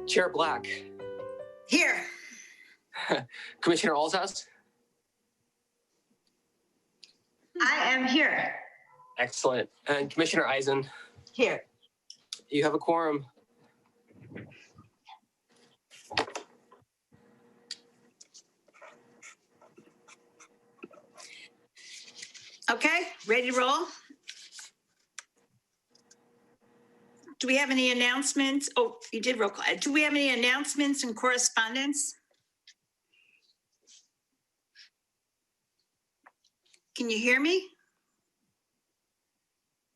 Chair Black. Here. Commissioner Alsace. I am here. Excellent. And Commissioner Eisen. Here. You have a quorum. Okay, ready to roll? Do we have any announcements? Oh, you did roll call. Do we have any announcements and correspondence? Can you hear me?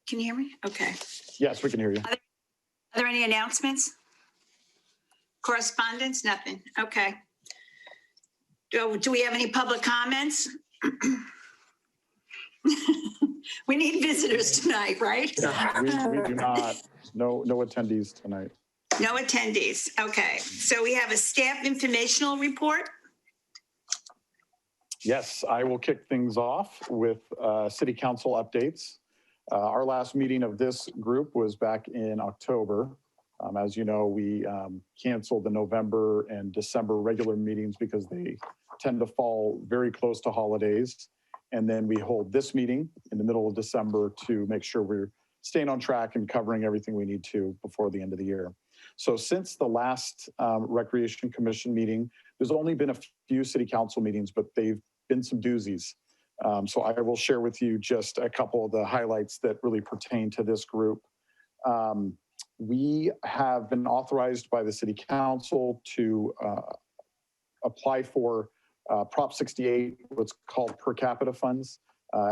Can you hear me? Okay. Yes, we can hear you. Are there any announcements? Correspondence? Nothing. Okay. Do we have any public comments? We need visitors tonight, right? We do not. No attendees tonight. No attendees. Okay. So we have a staff informational report. Yes, I will kick things off with city council updates. Our last meeting of this group was back in October. As you know, we canceled the November and December regular meetings because they tend to fall very close to holidays. And then we hold this meeting in the middle of December to make sure we're staying on track and covering everything we need to before the end of the year. So since the last Recreation Commission meeting, there's only been a few city council meetings, but they've been some doozies. So I will share with you just a couple of the highlights that really pertain to this group. We have been authorized by the city council to apply for Prop 68, what's called per capita funds.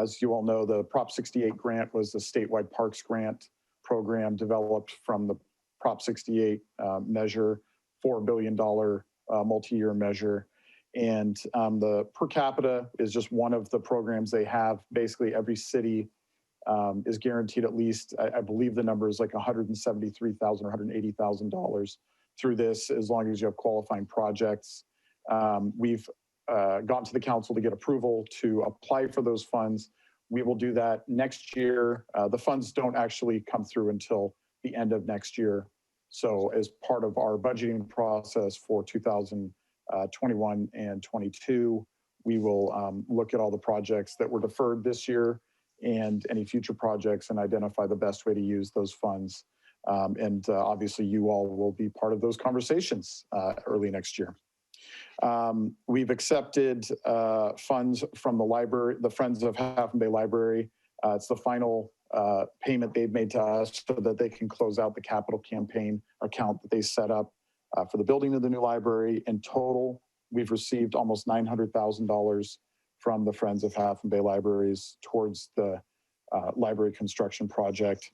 As you all know, the Prop 68 grant was the statewide parks grant program developed from the Prop 68 measure, $4 billion multi-year measure. And the per capita is just one of the programs they have. Basically, every city is guaranteed at least, I believe the number is like $173,000 or $180,000 through this, as long as you have qualifying projects. We've gone to the council to get approval to apply for those funds. We will do that next year. The funds don't actually come through until the end of next year. So as part of our budgeting process for 2021 and 22, we will look at all the projects that were deferred this year and any future projects and identify the best way to use those funds. Obviously you all will be part of those conversations early next year. We've accepted funds from the library, the Friends of Half Moon Bay Library. It's the final payment they've made to us so that they can close out the capital campaign account that they set up for the building of the new library. In total, we've received almost $900,000 from the Friends of Half Moon Bay Libraries towards the library construction project.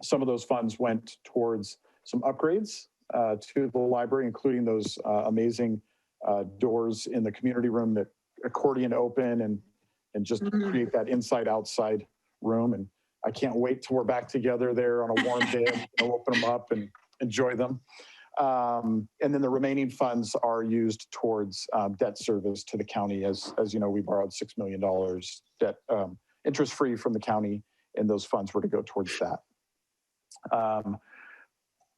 Some of those funds went towards some upgrades to the library, including those amazing doors in the community room that accordion open and just create that inside-outside room. And I can't wait till we're back together there on a warm day and open them up and enjoy them. And then the remaining funds are used towards debt service to the county. As you know, we borrowed $6 million debt interest-free from the county, and those funds were to go towards that.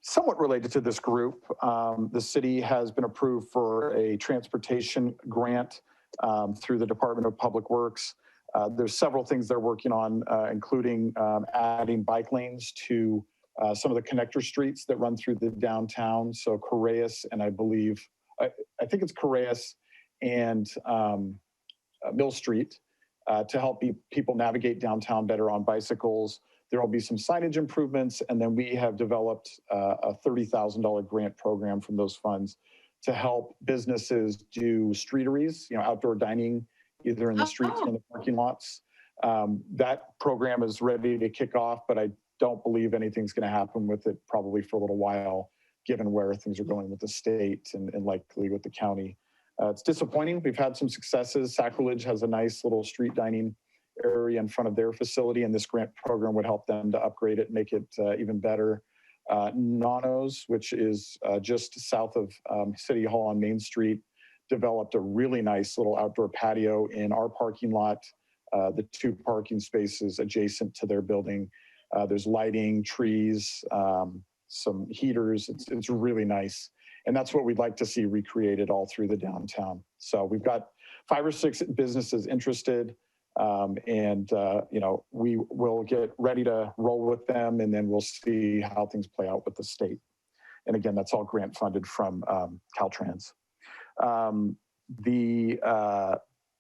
Somewhat related to this group, the city has been approved for a transportation grant through the Department of Public Works. There's several things they're working on, including adding bike lanes to some of the connector streets that run through the downtown. So Correas, and I believe, I think it's Correas and Mill Street to help people navigate downtown better on bicycles. There will be some signage improvements, and then we have developed a $30,000 grant program from those funds to help businesses do streeteries, outdoor dining, either in the streets or in the parking lots. That program is ready to kick off, but I don't believe anything's going to happen with it probably for a little while, given where things are going with the state and likely with the county. It's disappointing. We've had some successes. Sacrilege has a nice little street dining area in front of their facility, and this grant program would help them to upgrade it, make it even better. Nono's, which is just south of City Hall on Main Street, developed a really nice little outdoor patio in our parking lot, the 2 parking spaces adjacent to their building. There's lighting, trees, some heaters. It's really nice. And that's what we'd like to see recreated all through the downtown. So we've got 5 or 6 businesses interested. We will get ready to roll with them, and then we'll see how things play out with the state. And again, that's all grant funded from Caltrans. The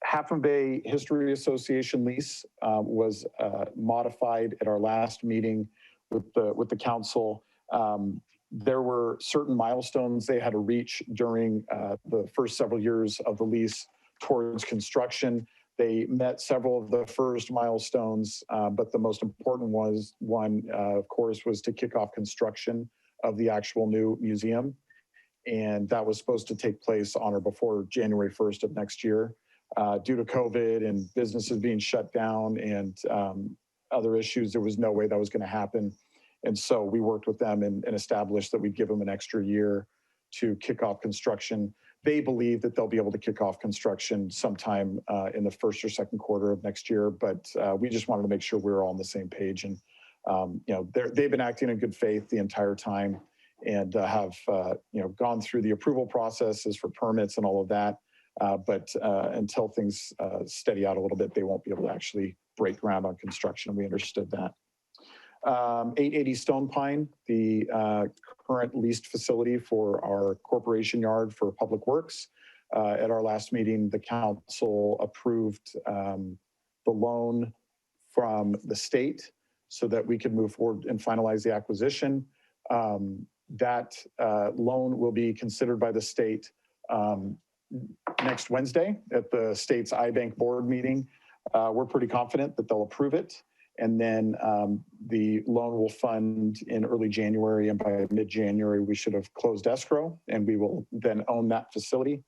Half Moon Bay History Association lease was modified at our last meeting with the council. There were certain milestones they had to reach during the first several years of the lease towards construction. They met several of the first milestones, but the most important one, of course, was to kick off construction of the actual new museum. And that was supposed to take place on or before January 1st of next year. Due to COVID and businesses being shut down and other issues, there was no way that was going to happen. And so we worked with them and established that we'd give them an extra year to kick off construction. They believe that they'll be able to kick off construction sometime in the first or second quarter of next year. But we just wanted to make sure we were all on the same page. And they've been acting in good faith the entire time, and have gone through the approval processes for permits and all of that. But until things steady out a little bit, they won't be able to actually break ground on construction. And we understood that. 880 Stone Pine, the current leased facility for our corporation yard for public works. At our last meeting, the council approved the loan from the state so that we could move forward and finalize the acquisition. That loan will be considered by the state next Wednesday at the state's iBank board meeting. We're pretty confident that they'll approve it. And then the loan will fund in early January, and by mid-January, we should have closed escrow, and we will then own that facility.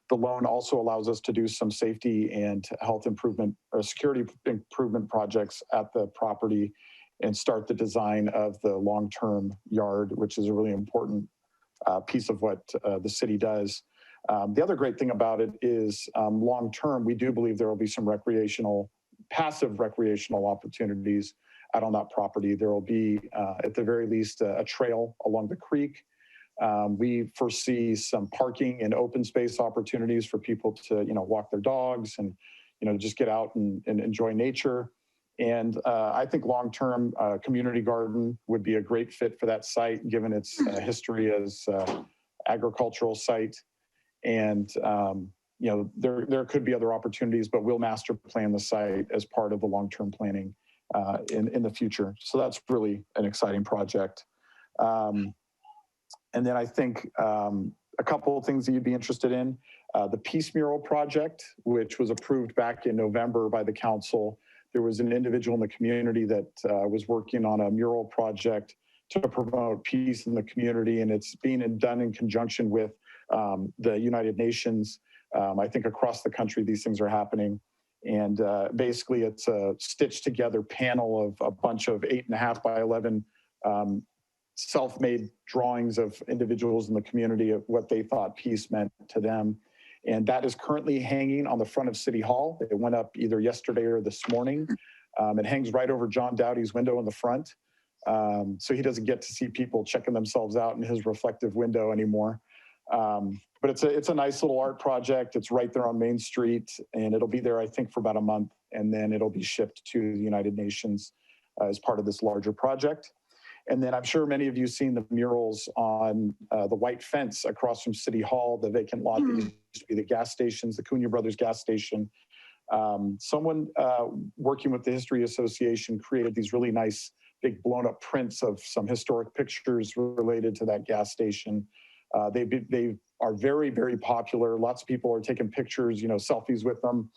The loan also allows us to do some safety and health improvement or security improvement projects at the property and start the design of the long-term yard, which is a really important piece of what the city does. The other great thing about it is long-term, we do believe there will be some passive recreational opportunities out on that property. There will be, at the very least, a trail along the creek. We foresee some parking and open space opportunities for people to, walk their dogs and, just get out and enjoy nature. And I think long-term community garden would be a great fit for that site, given its history as agricultural site. And there could be other opportunities, but we'll master plan the site as part of the long-term planning in the future. So that's really an exciting project. And then I think a couple of things that you'd be interested in. The Peace Mural project, which was approved back in November by the council. There was an individual in the community that was working on a mural project to promote peace in the community, and it's being done in conjunction with the United Nations. I think across the country, these things are happening. And basically, it's a stitched together panel of a bunch of 8.5 by 11 self-made drawings of individuals in the community of what they thought peace meant to them. And that is currently hanging on the front of City Hall. It went up either yesterday or this morning. It hangs right over John Dowdy's window in the front. So he doesn't get to see people checking themselves out in his reflective window anymore. But it's a nice little art project. It's right there on Main Street, and it'll be there, I think, for about a month, and then it'll be shipped to the United Nations as part of this larger project. And then I'm sure many of you have seen the murals on the white fence across from City Hall, the vacant lot that used to be the gas stations, the Cunha Brothers gas station. Someone working with the History Association created these really nice, big blown up prints of some historic pictures related to that gas station. They are very, very popular. Lots of people are taking pictures, selfies with them.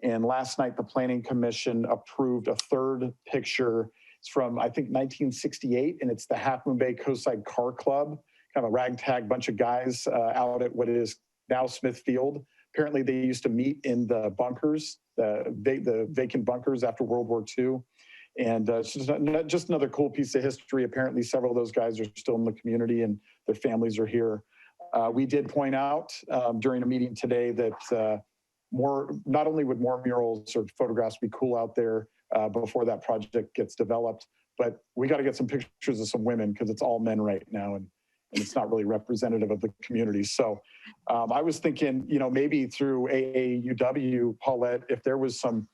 And last night, the Planning Commission approved a third picture. It's from, I think, 1968, and it's the Half Moon Bay Coastside Car Club, kind of a ragtag bunch of guys out at what is now Smith Field. Apparently, they used to meet in the bunkers, the vacant bunkers after World War II. And it's just another cool piece of history. Apparently, several of those guys are still in the community, and their families are here. We did point out during a meeting today that not only would more murals or photographs be cool out there before that project gets developed, but we got to get some pictures of some women, because it's all men right now. and it's not really representative of the community. So I was thinking, maybe through AAUW, Paulette, if there was some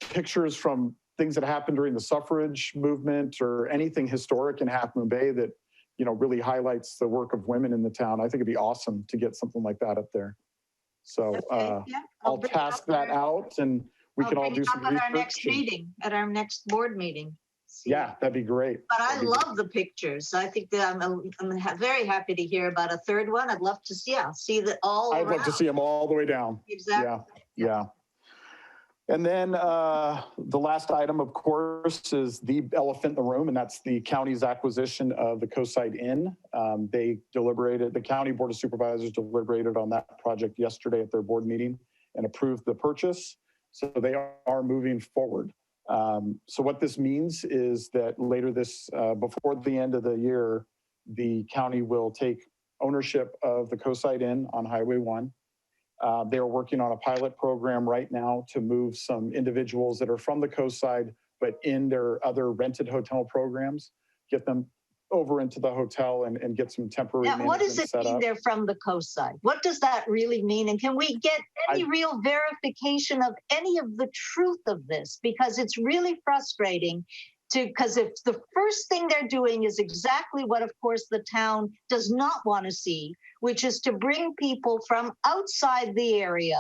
pictures from things that happened during the suffrage movement or anything historic in Half Moon Bay that, really highlights the work of women in the town, I think it'd be awesome to get something like that up there. So Okay, yeah, I'll bring it task up that at our- out and we I'll can all bring do it some up at our next research. meeting, at our next board meeting. See. Yeah, that'd be great. But I That'd be love the pictures. I think that I'm very happy to hear about a third one. I'd love to see that all I'd love to around. see them all the way down. Exactly. Yeah. And then the last item, of course, is the elephant in the room, and that's the county's acquisition of the Coastside Inn. The County Board of Supervisors deliberated on that project yesterday at their board meeting and approved the purchase. So they are moving forward. So what this means is that later before the end of the year, the county will take ownership of the Coastside Inn on Highway 1. They are working on a pilot program right now to move some individuals that are from the coastside, but in their other rented hotel programs, get them over into the hotel and get some temporary Now, what does management it set mean up. they're from the coast side? What does that really mean? And can we get any real verification of any of the truth of this? Because it's really frustrating because if the first thing they're doing is exactly what, of course, the town does not want to see, which is to bring people from outside the area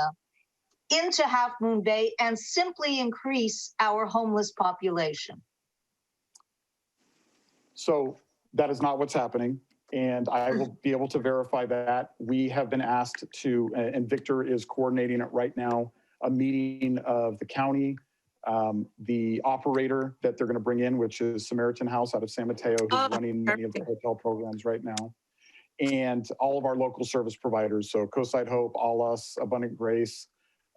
into Half Moon Bay and simply increase our homeless population. So that is not what's happening. And I will be able to verify that. We have been asked to, and Victor is coordinating it right now, a meeting of the county, the operator that they're going to bring in, which is Samaritan House out of San Mateo, who's running many of the hotel programs right now, and all of our local service providers. So Coastside Hope, All Us, Abundant Grace,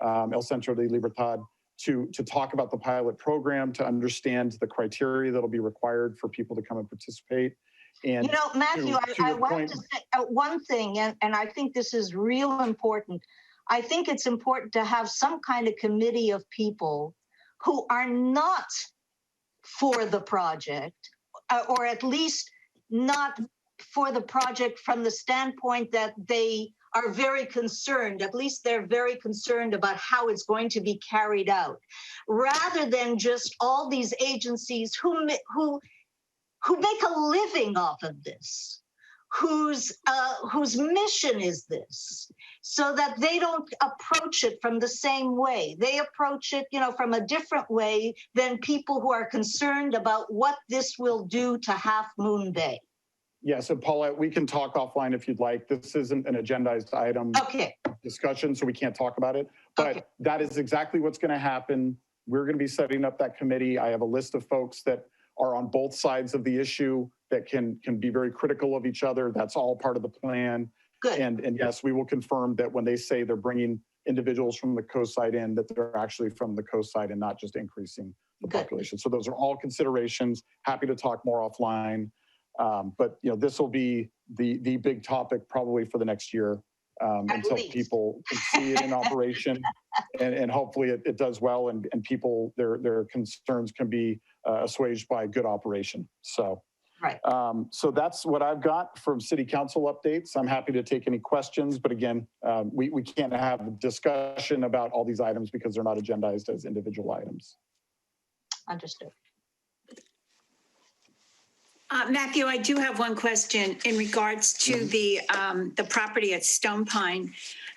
El Centro de Libertad, to talk about the pilot program, to understand the criteria that'll be required for people to come and participate. And Matthew, I want to say one thing, and I think this is real important. I think it's important to have some kind of committee of people who are not for the project, or at least not for the project from the standpoint that they are very concerned, at least they're very concerned about how it's going to be carried out, rather than just all these agencies who make a living off of this, whose mission is this, so that they don't approach it from the same way. They approach it, from a different way than people who are concerned about what this will do to Half Moon Bay. Yeah, so Paulette, we can talk offline if you'd like. This isn't an agendized item discussion, so we can't talk about it. But that is exactly what's going to happen. We're going to be setting up that committee. I have a list of folks that are on both sides of the issue that can be very critical of each other. That's all part of the plan. Good. And yes, we will confirm that when they say they're bringing individuals from the coast side in, that they're actually from the coast side and not just increasing the population. So those are all considerations. Happy to talk more offline. But this will be the big topic probably for the next year until people can see it in operation, and hopefully it does well, and people their concerns can be assuaged by good operation. So. Right. So that's what I've got from city council updates. I'm happy to take any questions, but again, we can't have a discussion about all these items because they're not agendized as individual items. Understood. Matthew, I do have one question in regards to the property at Stone Pine.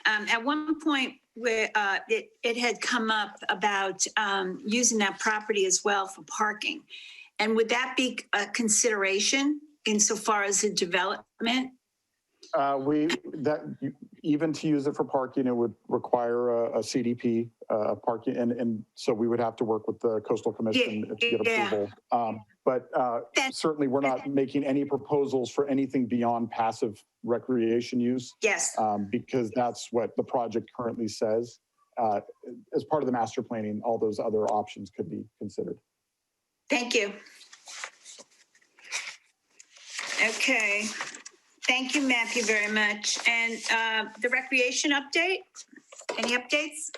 At one point, where it had come up about using that property as well for parking. And would that be a consideration insofar as the development? Even to use it for parking, it would require a CDP parking, and so we would have to work with the Coastal Commission to get approval. But certainly, we're not making any proposals for anything beyond passive recreation use. Yes. Because that's what the project currently says. As part of the master planning, all those other options could be considered. Thank you. Okay. Thank you, Matthew, very much. And the recreation update? Any updates?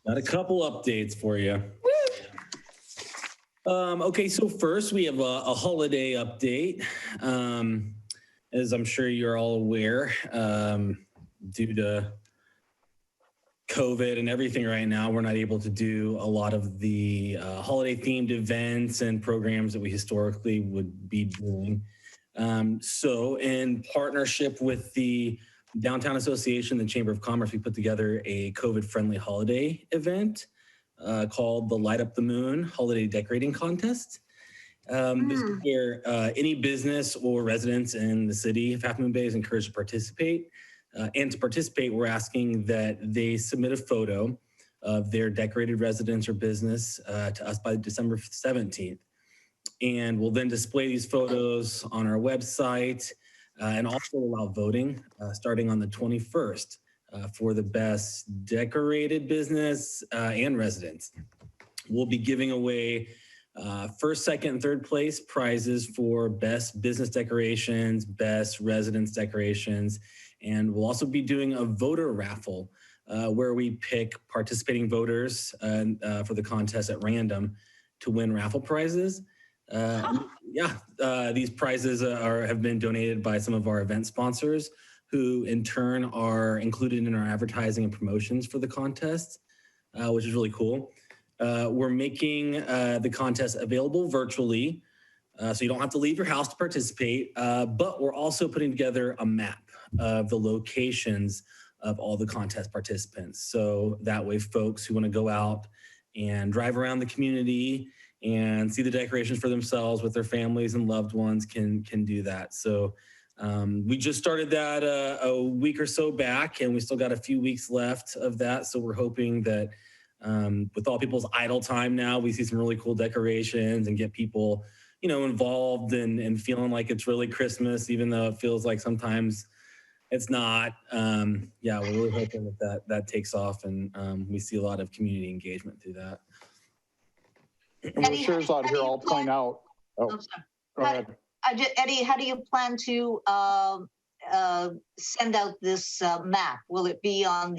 Got a couple updates for you. Okay, so first we have a holiday update. as I'm sure you're all aware, due to COVID and everything right now, we're not able to do a lot of the holiday-themed events and programs that we historically would be doing. So in partnership with the Downtown Association, the Chamber of Commerce, we put together a COVID-friendly holiday event called the Light Up the Moon Holiday Decorating Contest. This is where any business or residents in the city of Half Moon Bay is encouraged to participate. And to participate, we're asking that they submit a photo of their decorated residence or business to us by December 17th. And we'll then display these photos on our website and also allow voting starting on the 21st for the best decorated business and residence. We'll be giving away first, second, and third place prizes for best business decorations, best residence decorations, and we'll also be doing a voter raffle where we pick participating voters for the contest at random to win raffle prizes. These prizes have been donated by some of our event sponsors who in turn are included in our advertising and promotions for the contest, which is really cool. We're making the contest available virtually, so you don't have to leave your house to participate, but we're also putting together a map of the locations of all the contest participants. So that way folks who want to go out and drive around the community and see the decorations for themselves with their families and loved ones can do that. So we just started that a week or so back, and we still got a few weeks left of that. So we're hoping that with all people's idle time now, we see some really cool decorations and get people, involved and feeling like it's really Christmas, even though it feels like sometimes it's not. We're really hoping that takes off, and we see a lot of community engagement through that. And with Shirzad here, I'll point out. Oh, go ahead. Eddie, how do you plan to send out this map? Will it be on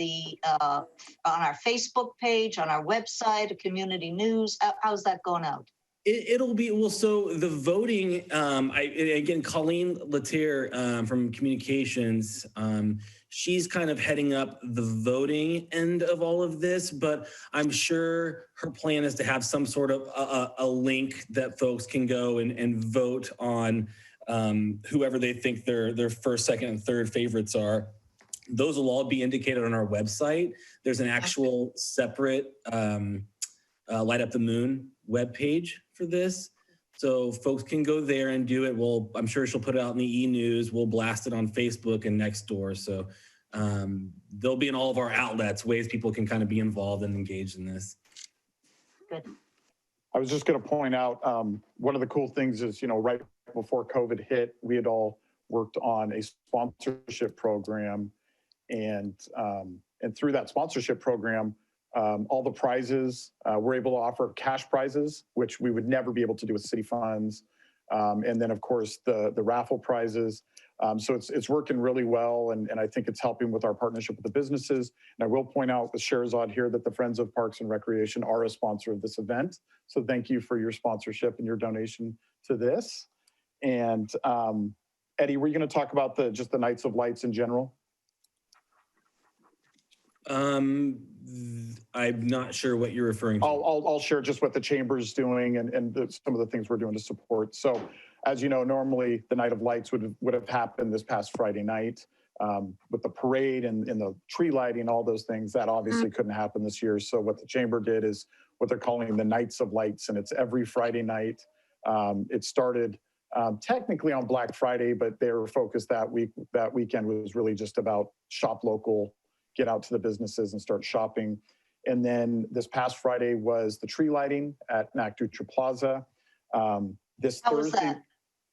our Facebook page, on our website, community news? How's that going out? It'll be, well, so the voting, again, Colleen Latier from communications, she's kind of heading up the voting end of all of this, but I'm sure her plan is to have some sort of a link that folks can go and vote on whoever they think their first, second, and third favorites are. Those will all be indicated on our website. There's an actual separate Light Up the Moon webpage for this. So folks can go there and do it. I'm sure she'll put it out in the e-news. We'll blast it on Facebook and Nextdoor. So they'll be in all of our outlets, ways people can kind of be involved and engaged in this. Good. I was just going to point out, one of the cool things is, right before COVID hit, we had all worked on a sponsorship program. And through that sponsorship program, all the prizes, we're able to offer cash prizes, which we would never be able to do with city funds. And then, of course, the raffle prizes. So it's working really well, and I think it's helping with our partnership with the businesses. And I will point out with Shirzad here that the Friends of Parks and Recreation are a sponsor of this event. So thank you for your sponsorship and your donation to this. And Eddie, were you going to talk about just the Nights of Lights in general? I'm not sure what you're referring to. I'll share just what the chamber's doing and some of the things we're doing to support. So, as you know, normally the Night of Lights would have happened this past Friday night with the parade and the tree lighting, all those things. That obviously couldn't happen this year. So what the chamber did is what they're calling the Nights of Lights, and it's every Friday night. It started technically on Black Friday, but their focus that weekend was really just about shop local, get out to the businesses and start shopping. And then this past Friday was the tree lighting at MacDutra Plaza. This How Thursday, was that?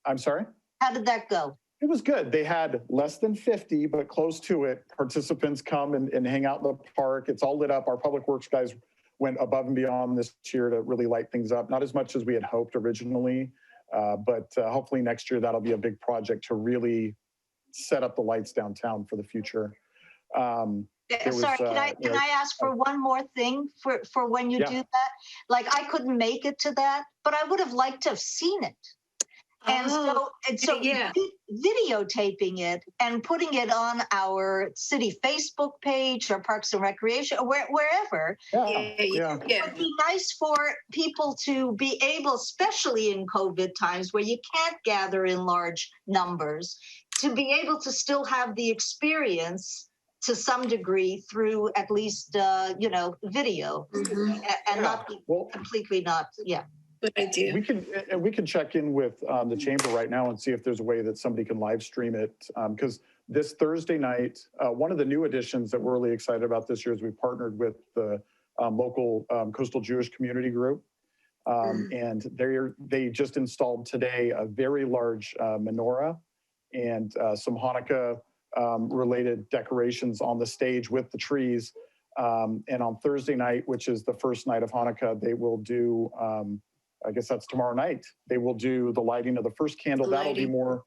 I'm sorry? How did that go? It was good. They had less than 50, but close to it. Participants come and hang out in the park. It's all lit up. Our public works guys went above and beyond this year to really light things up. Not as much as we had hoped originally, but hopefully next year that'll be a big project to really set up the lights downtown for the future. Sorry, can I ask for one more thing for when you do that? Like, I couldn't make it to that, but I would have liked to have seen it. And so yeah. videotaping it and putting it on our city Facebook page or Parks and Recreation or wherever, Yeah. it would be nice for people to be able, especially in COVID times where you can't gather in large numbers, to be able to still have the experience to some degree through at least, video and not be completely not, Good idea. We can check in with the chamber right now and see if there's a way that somebody can live stream it. Because this Thursday night, one of the new additions that we're really excited about this year is we partnered with the local coastal Jewish community group. And they just installed today a very large menorah and some Hanukkah related decorations on the stage with the trees. And on Thursday night, which is the first night of Hanukkah, they will do, I guess that's tomorrow night, they will do the lighting of the first candle. That'll be more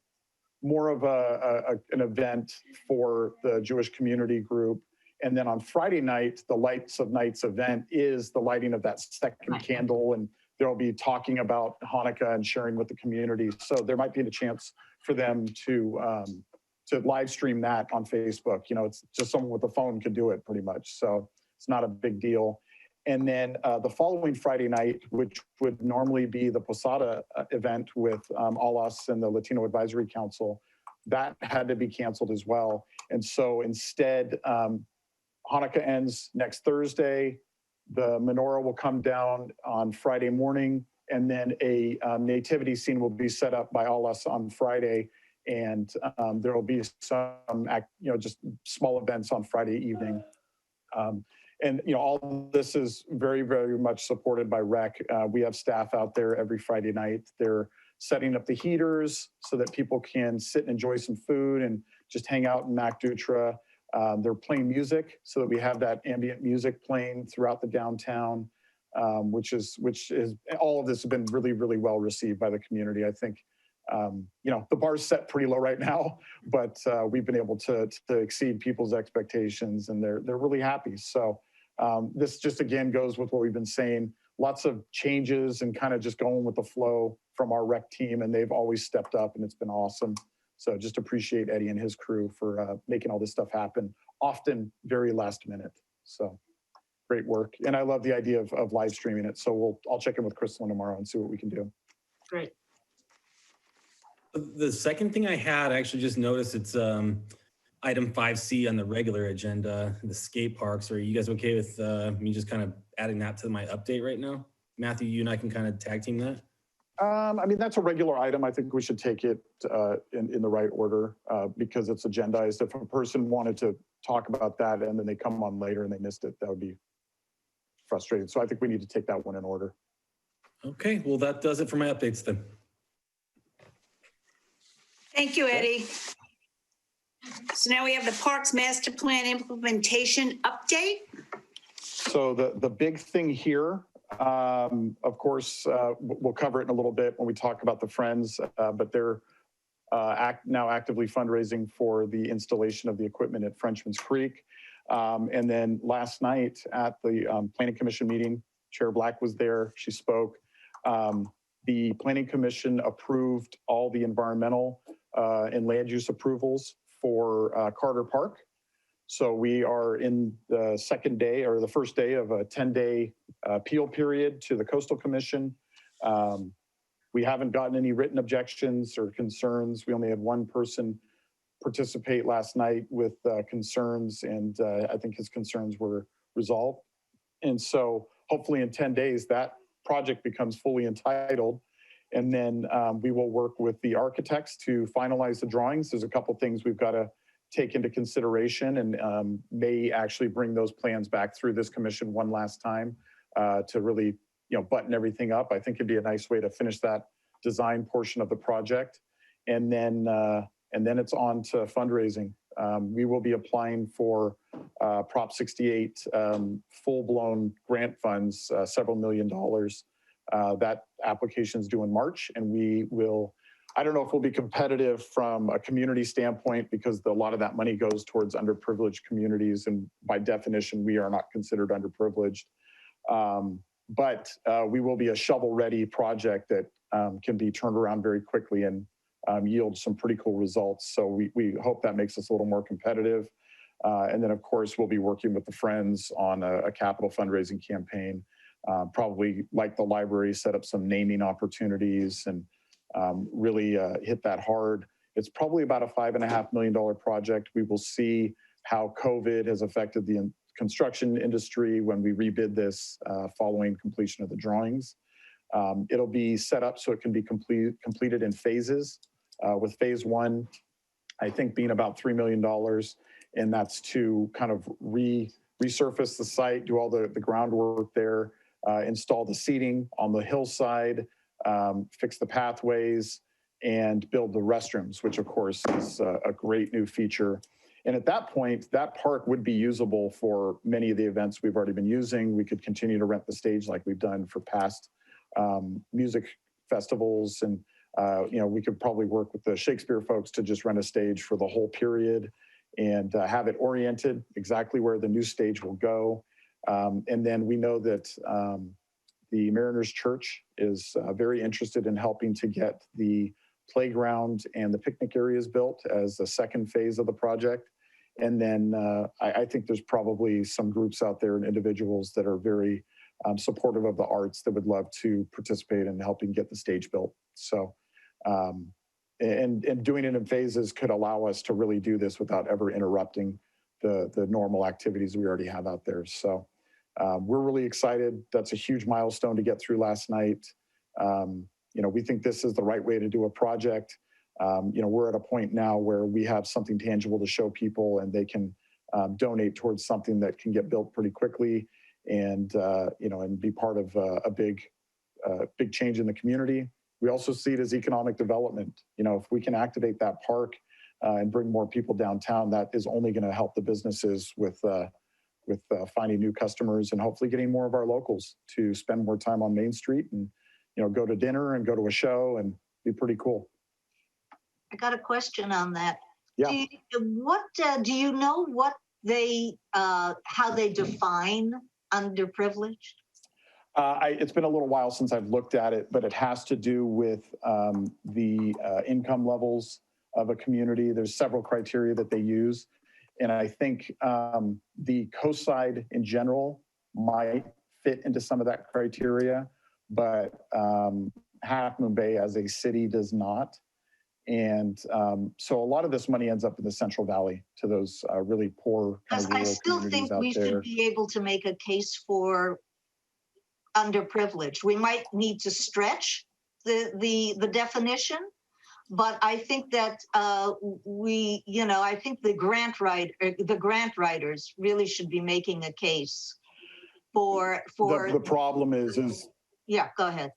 of an event for the Jewish community group. And then on Friday night, the Lights of Nights event is the lighting of that second candle. And they'll be talking about Hanukkah and sharing with the community. So there might be a chance for them to live stream that on Facebook. You know, it's just someone with a phone could do it pretty much. So it's not a big deal. And then the following Friday night, which would normally be the Posada event with all us and the Latino Advisory Council, that had to be canceled as well. And so instead, Hanukkah ends next Thursday. The menorah will come down on Friday morning, and then a nativity scene will be set up by all us on Friday. And there will be some, just small events on Friday evening. And, all this is very, very much supported by REC. We have staff out there every Friday night. They're setting up the heaters so that people can sit and enjoy some food and just hang out in Mac Dutra. They're playing music so that we have that ambient music playing throughout the downtown, which is all of this has been really, really well received by the community. I think, the bar's set pretty low right now, but we've been able to exceed people's expectations, and they're really happy. So this just again goes with what we've been saying. Lots of changes and kind of just going with the flow from our REC team, and they've always stepped up, and it's been awesome. So just appreciate Eddie and his crew for making all this stuff happen, often very last minute. So great work. And I love the idea of live streaming it. So I'll check in with Crystal tomorrow and see what we can do. great. The second thing I had, I actually just noticed it's item 5C on the regular agenda, the skate parks. Are you guys okay with me just kind of adding that to my update right now? Matthew, you and I can kind of tag team that. That's a regular item. I think we should take it in the right order because it's agendized. If a person wanted to talk about that and then they come on later and they missed it, that would be frustrating. So I think we need to take that one in order. Okay, well, that does it for my updates then. Thank you, Eddie. So now we have the Parks Master Plan implementation update. So the big thing here, of course, we'll cover it in a little bit when we talk about the Friends, but they're now actively fundraising for the installation of the equipment at Frenchman's Creek. And then last night at the Planning Commission meeting, Chair Black was there, she spoke. The Planning Commission approved all the environmental and land use approvals for Carter Park. So we are in the second day or the first day of a 10-day appeal period to the Coastal Commission. We haven't gotten any written objections or concerns. We only had one person participate last night with concerns, and I think his concerns were resolved. And so hopefully in 10 days, that project becomes fully entitled. And then we will work with the architects to finalize the drawings. There's a couple things we've got to take into consideration, and may actually bring those plans back through this commission one last time to really, button everything up. I think it'd be a nice way to finish that design portion of the project. And then it's on to fundraising. We will be applying for Prop 68 full-blown grant funds, several $1 million. That application is due in March, and we will, I don't know if we'll be competitive from a community standpoint because a lot of that money goes towards underprivileged communities, and by definition, we are not considered underprivileged. But we will be a shovel-ready project that can be turned around very quickly and yield some pretty cool results. So we hope that makes us a little more competitive. And then, of course, we'll be working with the Friends on a capital fundraising campaign. Probably, like the library, set up some naming opportunities and really hit that hard. It's probably about a $5.5 million project. We will see how COVID has affected the construction industry when we rebid this following completion of the drawings. It'll be set up so it can be completed in phases, with phase one, I think, being about $3 million. And that's to kind of resurface the site, do all the groundwork there, install the seating on the hillside, fix the pathways, and build the restrooms, which of course is a great new feature. And at that point, that park would be usable for many of the events we've already been using. We could continue to rent the stage like we've done for past music festivals. And, we could probably work with the Shakespeare folks to just rent a stage for the whole period and have it oriented exactly where the new stage will go. And then we know that the Mariners Church is very interested in helping to get the playground and the picnic areas built as the second phase of the project. And then I think there's probably some groups out there and individuals that are very supportive of the arts that would love to participate in helping get the stage built. So, and doing it in phases could allow us to really do this without ever interrupting the normal activities we already have out there. So we're really excited. That's a huge milestone to get through last night. We think this is the right way to do a project. We're at a point now where we have something tangible to show people and they can donate towards something that can get built pretty quickly and, and be part of a big change in the community. We also see it as economic development. If we can activate that park and bring more people downtown, that is only going to help the businesses with finding new customers and hopefully getting more of our locals to spend more time on Main Street and, go to dinner and go to a show and be pretty cool. I got a question on that. Yeah. Do you know what how they define underprivileged? It's been a little while since I've looked at it, but it has to do with the income levels of a community. There's several criteria that they use. And I think the coast side in general might fit into some of that criteria, but Half Moon Bay as a city does not. And so a lot of this money ends up in the Central Valley to those really poor kind of rural I still communities think we should be able to make a case for underprivileged. We might need to stretch the definition, but I think that I think the grant writers really should be making a case for the problem is yeah, go ahead.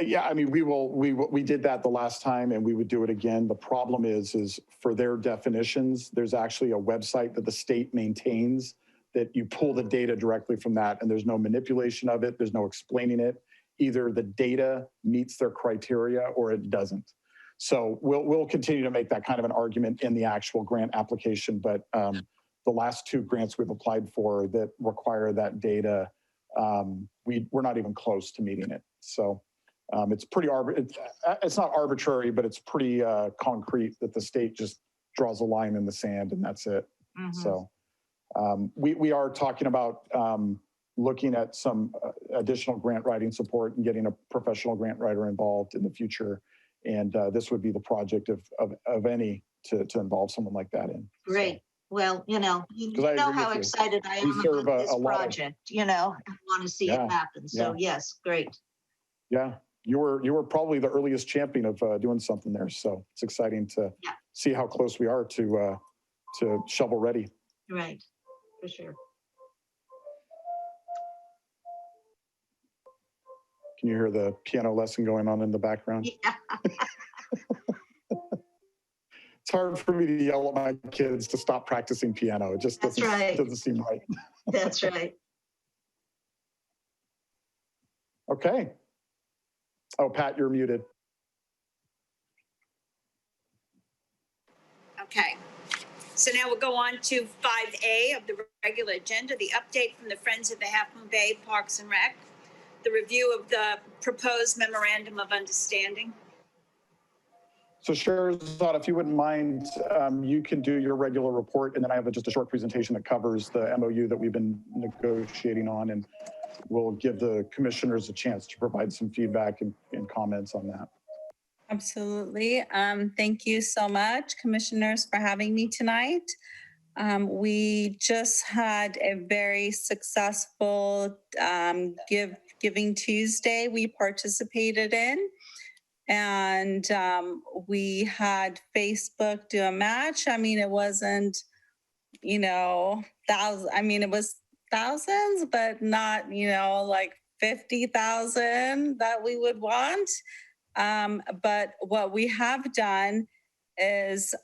Yeah, I mean, we did that the last time and we would do it again. The problem is for their definitions, there's actually a website that the state maintains that you pull the data directly from that and there's no manipulation of it. There's no explaining it. Either the data meets their criteria or it doesn't. So we'll continue to make that kind of an argument in the actual grant application. But the last two grants we've applied for that require that data, we're not even close to meeting it. So it's pretty it's not arbitrary, but it's pretty concrete that the state just draws a line in the sand and that's it. Mm-hmm. So we are talking about looking at some additional grant writing support and getting a professional grant writer involved in the future. And this would be the project of any to involve someone like that in. Great. So. Well, you know how excited I am about this project. I want to see it happen. So yes, great. Yeah, you were probably the earliest champion of doing something there. So it's exciting to see how close we are to shovel ready. Right, for sure. Can you hear the piano lesson going on in the background? Yeah. It's hard for me to yell at my kids to stop practicing piano. It just doesn't seem right. That's right. Okay. Oh, Pat, you're muted. Okay. So now we'll go on to 5A of the regular agenda, the update from the Friends of the Half Moon Bay Parks and Rec. the review of the proposed memorandum of understanding? So Sherzad, if you wouldn't mind, you can do your regular report, and then I have just a short presentation that covers the MOU that we've been negotiating on, and we'll give the commissioners a chance to provide some feedback and comments on that. Absolutely. Thank you so much, commissioners, for having me tonight. We just had a very successful Giving Tuesday we participated in. And we had Facebook do a match. I mean, it wasn't, thousands. I mean, it was thousands, but not, like 50,000 that we would want. But what we have done is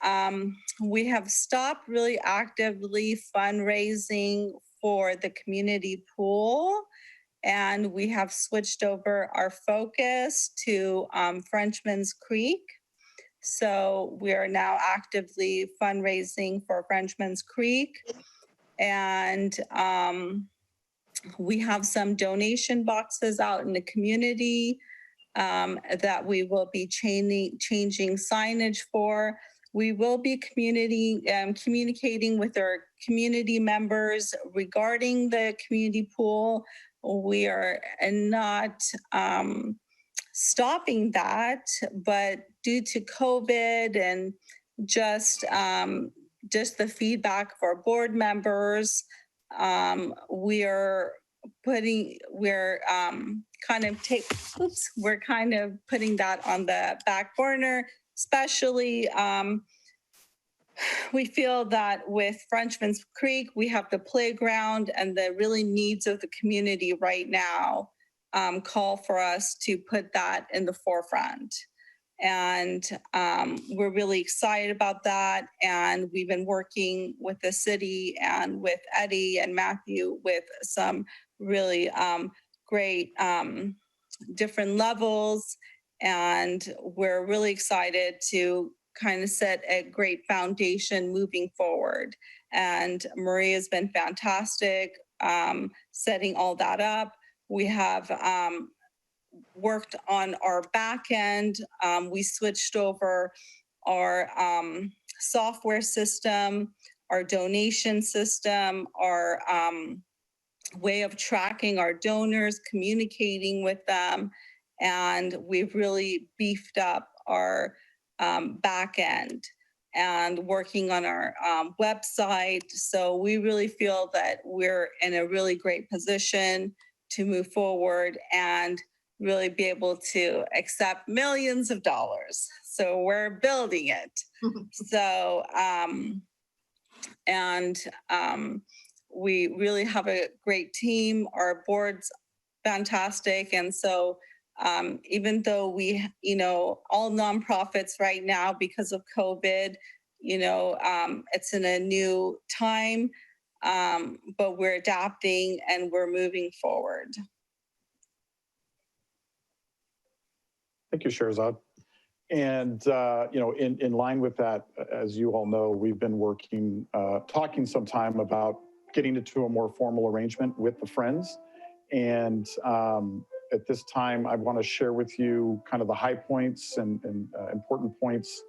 we have stopped really actively fundraising for the community pool. And we have switched over our focus to Frenchman's Creek. So we are now actively fundraising for Frenchman's Creek. And we have some donation boxes out in the community that we will be changing signage for. We will be communicating with our community members regarding the community pool. We are not stopping that, but due to COVID and just the feedback of our board members, we're kind of putting that on the back burner, especially we feel that with Frenchman's Creek, we have the playground, and the really needs of the community right now call for us to put that in the forefront. And we're really excited about that. And we've been working with the city and with Eddie and Matthew with some really great different levels. And we're really excited to kind of set a great foundation moving forward. And Maria's been fantastic setting all that up. We have worked on our back end. We switched over our software system, our donation system, our way of tracking our donors, communicating with them. And we've really beefed up our back end and working on our website. So we really feel that we're in a really great position to move forward and really be able to accept millions of dollars. So we're building it. So, we really have a great team. Our board's fantastic. And so even though we, all nonprofits right now because of COVID, it's in a new time, but we're adapting and we're moving forward. Thank you, Sherzad. And, in line with that, as you all know, we've been working, talking some time about getting into a more formal arrangement with the Friends. And at this time, I want to share with you kind of the high points and important points.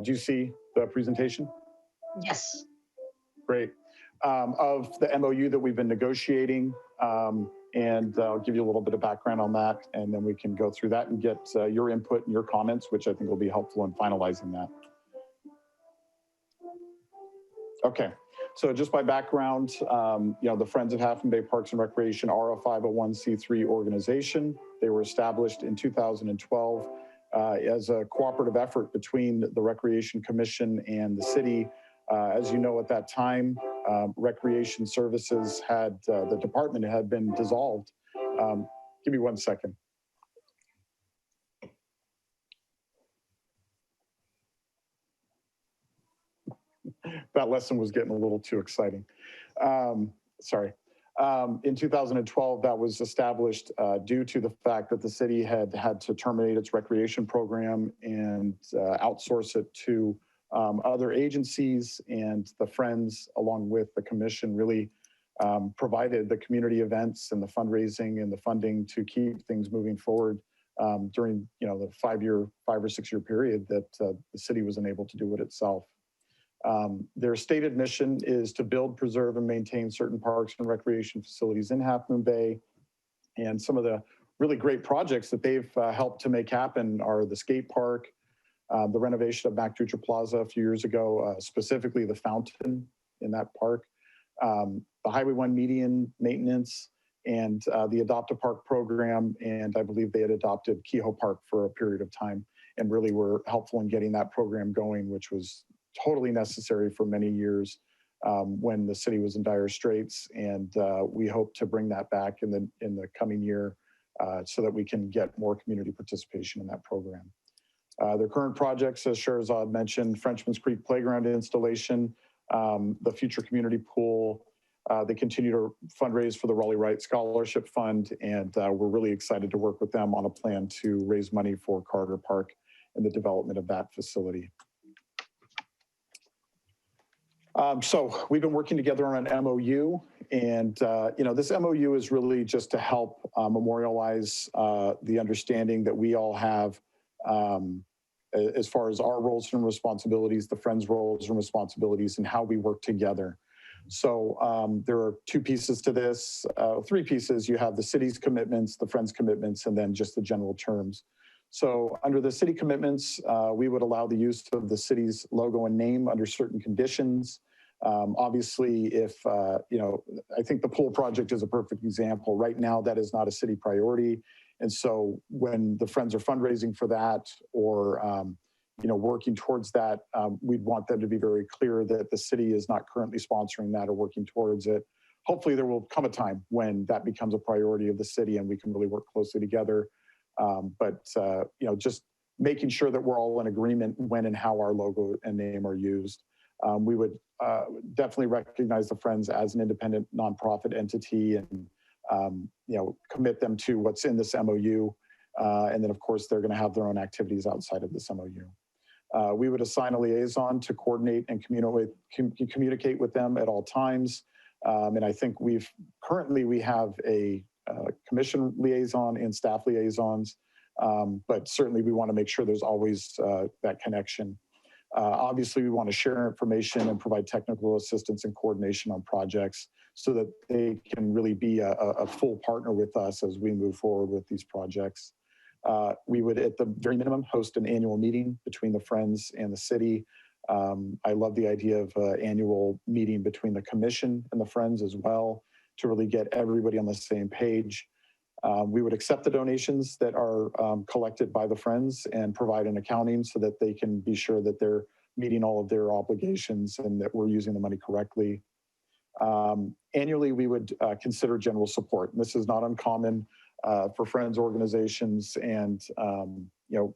Do you see the presentation? Yes. Great. Of the MOU that we've been negotiating, and I'll give you a little bit of background on that, and then we can go through that and get your input and your comments, which I think will be helpful in finalizing that. Okay, so just by background, the Friends of Half Moon Bay Parks and Recreation are a 501c3 organization. They were established in 2012 as a cooperative effort between the Recreation Commission and the city. As you know, at that time, Recreation Services had, the department had been dissolved. Give me 1 second. That lesson was getting a little too exciting. Sorry. In 2012, that was established due to the fact that the city had to terminate its recreation program and outsource it to other agencies, and the Friends, along with the commission, really provided the community events and the fundraising and the funding to keep things moving forward during the 5 or 6 year period that the city was unable to do it itself. Their stated mission is to build, preserve, and maintain certain parks and recreation facilities in Half Moon Bay. And some of the really great projects that they've helped to make happen are the skate park, the renovation of MacDutra Plaza a few years ago, specifically the fountain in that park, the Highway 1 median maintenance, and the Adopt a Park program. And I believe they had adopted Kehoe Park for a period of time and really were helpful in getting that program going, which was totally necessary for many years when the city was in dire straits. And we hope to bring that back in the coming year so that we can get more community participation in that program. Their current projects, as Sherazad mentioned, Frenchman's Creek Playground installation, the future community pool. They continue to fundraise for the Raleigh Wright Scholarship Fund, and we're really excited to work with them on a plan to raise money for Carter Park and the development of that facility. So we've been working together on an MOU, and this MOU is really just to help memorialize the understanding that we all have as far as our roles and responsibilities, the Friends' roles and responsibilities, and how we work together. So there are 2 pieces to this, 3 pieces. You have the city's commitments, the Friends' commitments, and then just the general terms. So under the city commitments, we would allow the use of the city's logo and name under certain conditions. Obviously, if, I think the pool project is a perfect example. Right now, that is not a city priority. And so when the Friends are fundraising for that or, working towards that, we'd want them to be very clear that the city is not currently sponsoring that or working towards it. Hopefully there will come a time when that becomes a priority of the city and we can really work closely together. Just making sure that we're all in agreement when and how our logo and name are used. We would definitely recognize the Friends as an independent nonprofit entity and, commit them to what's in this MOU. And then, of course, they're going to have their own activities outside of this MOU. We would assign a liaison to coordinate and communicate with them at all times. And I think we have a commission liaison and staff liaisons, but certainly we want to make sure there's always that connection. Obviously, we want to share information and provide technical assistance and coordination on projects so that they can really be a full partner with us as we move forward with these projects. We would, at the very minimum, host an annual meeting between the Friends and the city. I love the idea of an annual meeting between the commission and the Friends as well to really get everybody on the same page. We would accept the donations that are collected by the Friends and provide an accounting so that they can be sure that they're meeting all of their obligations and that we're using the money correctly. Annually, we would consider general support. And this is not uncommon for Friends organizations and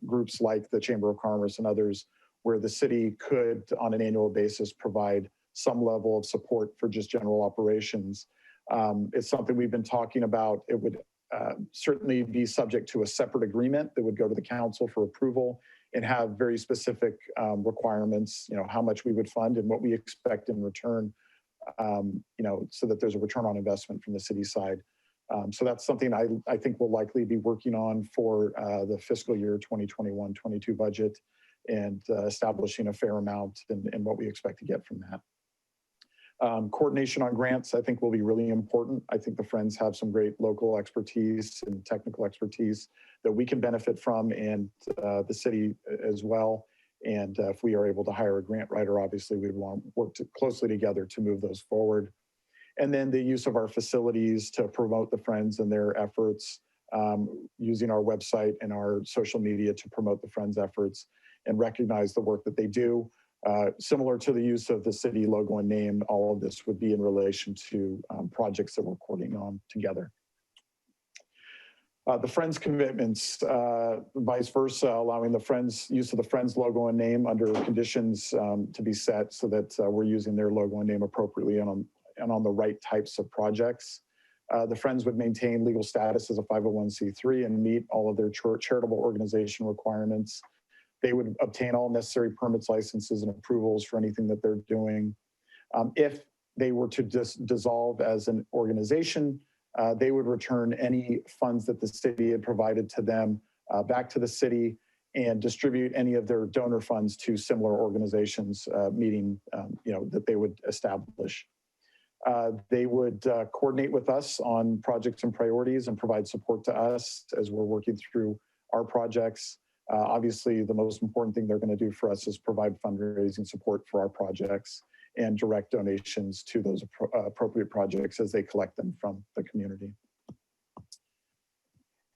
groups like the Chamber of Commerce and others, where the city could, on an annual basis, provide some level of support for just general operations. It's something we've been talking about. It would certainly be subject to a separate agreement that would go to the council for approval and have very specific requirements, how much we would fund and what we expect in return, so that there's a return on investment from the city side. So that's something I think we'll likely be working on for the fiscal year 2021-22 budget and establishing a fair amount and what we expect to get from that. Coordination on grants, I think, will be really important. I think the Friends have some great local expertise and technical expertise that we can benefit from, and the city as well. And if we are able to hire a grant writer, obviously we'd want to work closely together to move those forward. And then the use of our facilities to promote the Friends and their efforts, using our website and our social media to promote the Friends' efforts and recognize the work that they do. Similar to the use of the city logo and name, all of this would be in relation to projects that we're coordinating on together. The Friends commitments, vice versa, allowing the Friends use of the Friends logo and name under conditions to be set so that we're using their logo and name appropriately and on the right types of projects. The Friends would maintain legal status as a 501c3 and meet all of their charitable organization requirements. They would obtain all necessary permits, licenses, and approvals for anything that they're doing. If they were to dissolve as an organization, they would return any funds that the city had provided to them back to the city and distribute any of their donor funds to similar organizations meeting, that they would establish. They would coordinate with us on projects and priorities and provide support to us as we're working through our projects. Obviously, the most important thing they're going to do for us is provide fundraising support for our projects and direct donations to those appropriate projects as they collect them from the community.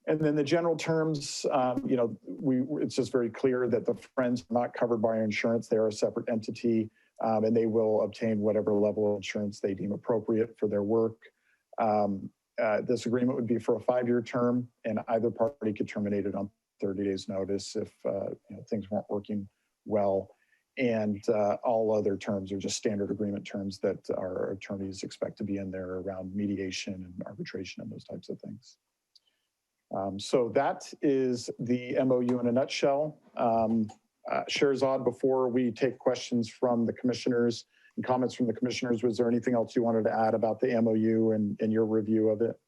And then the general terms, it's just very clear that the Friends are not covered by our insurance. They are a separate entity, and they will obtain whatever level of insurance they deem appropriate for their work. This agreement would be for a 5-year term, and either party could terminate it on 30 days notice if things weren't working well. And all other terms are just standard agreement terms that our attorneys expect to be in there around mediation and arbitration and those types of things. So that is the MOU in a nutshell. Sherzad, before we take questions from the commissioners and comments from the commissioners, was there anything else you wanted to add about the MOU and your review of it?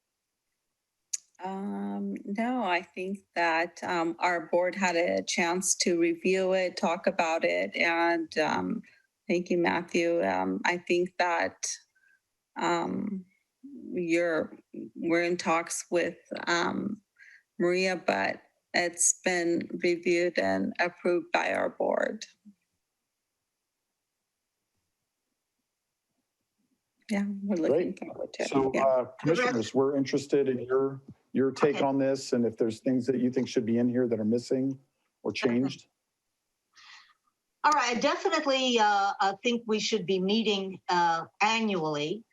No, I think that our board had a chance to review it, talk about it, and thank you, Matthew. I think that we're in talks with Maria, but it's been reviewed and approved by our board. Yeah, we're looking forward to it. So, Yeah. commissioners, we're interested in your take on this, and if there's things that you think should be in here that are missing or changed. All right, I definitely think we should be meeting annually.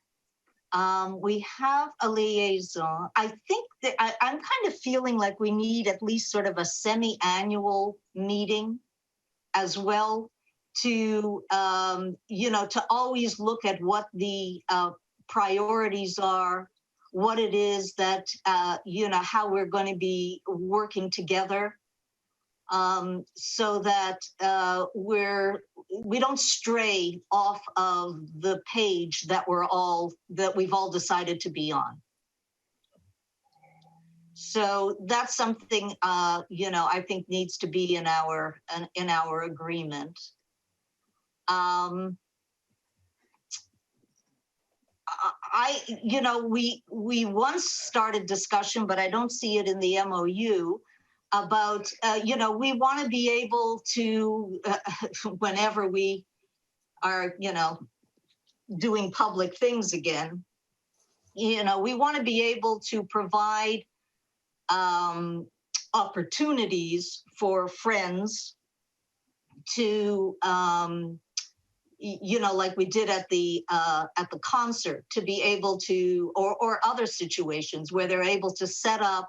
We have a liaison. I think that I'm kind of feeling like we need at least sort of a semi-annual meeting as well to, to always look at what the priorities are, what it is that, how we're going to be working together, so that we don't stray off of the page that we've all decided to be on. So that's something I think needs to be in our agreement. We once started discussion, but I don't see it in the MOU about, we want to be able to, whenever we are, doing public things again, we want to be able to provide opportunities for Friends to, like we did at the concert, to be able to, or other situations where they're able to set up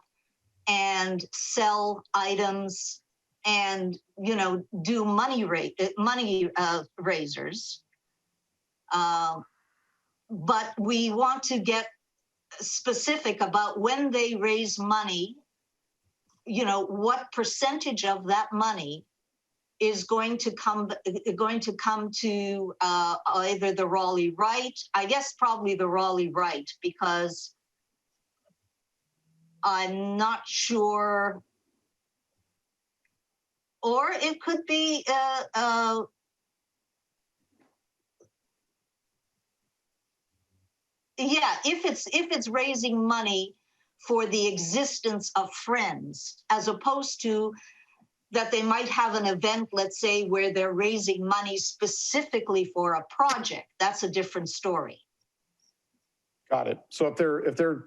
and sell items and, do money raisers. But we want to get specific about when they raise money, what percentage of that money is going to come to either the Raleigh Right, I guess probably the Raleigh Right, because I'm not sure, or it could be if it's raising money for the existence of Friends, as opposed to that they might have an event, let's say, where they're raising money specifically for a project. That's a different story. Got it. So if they're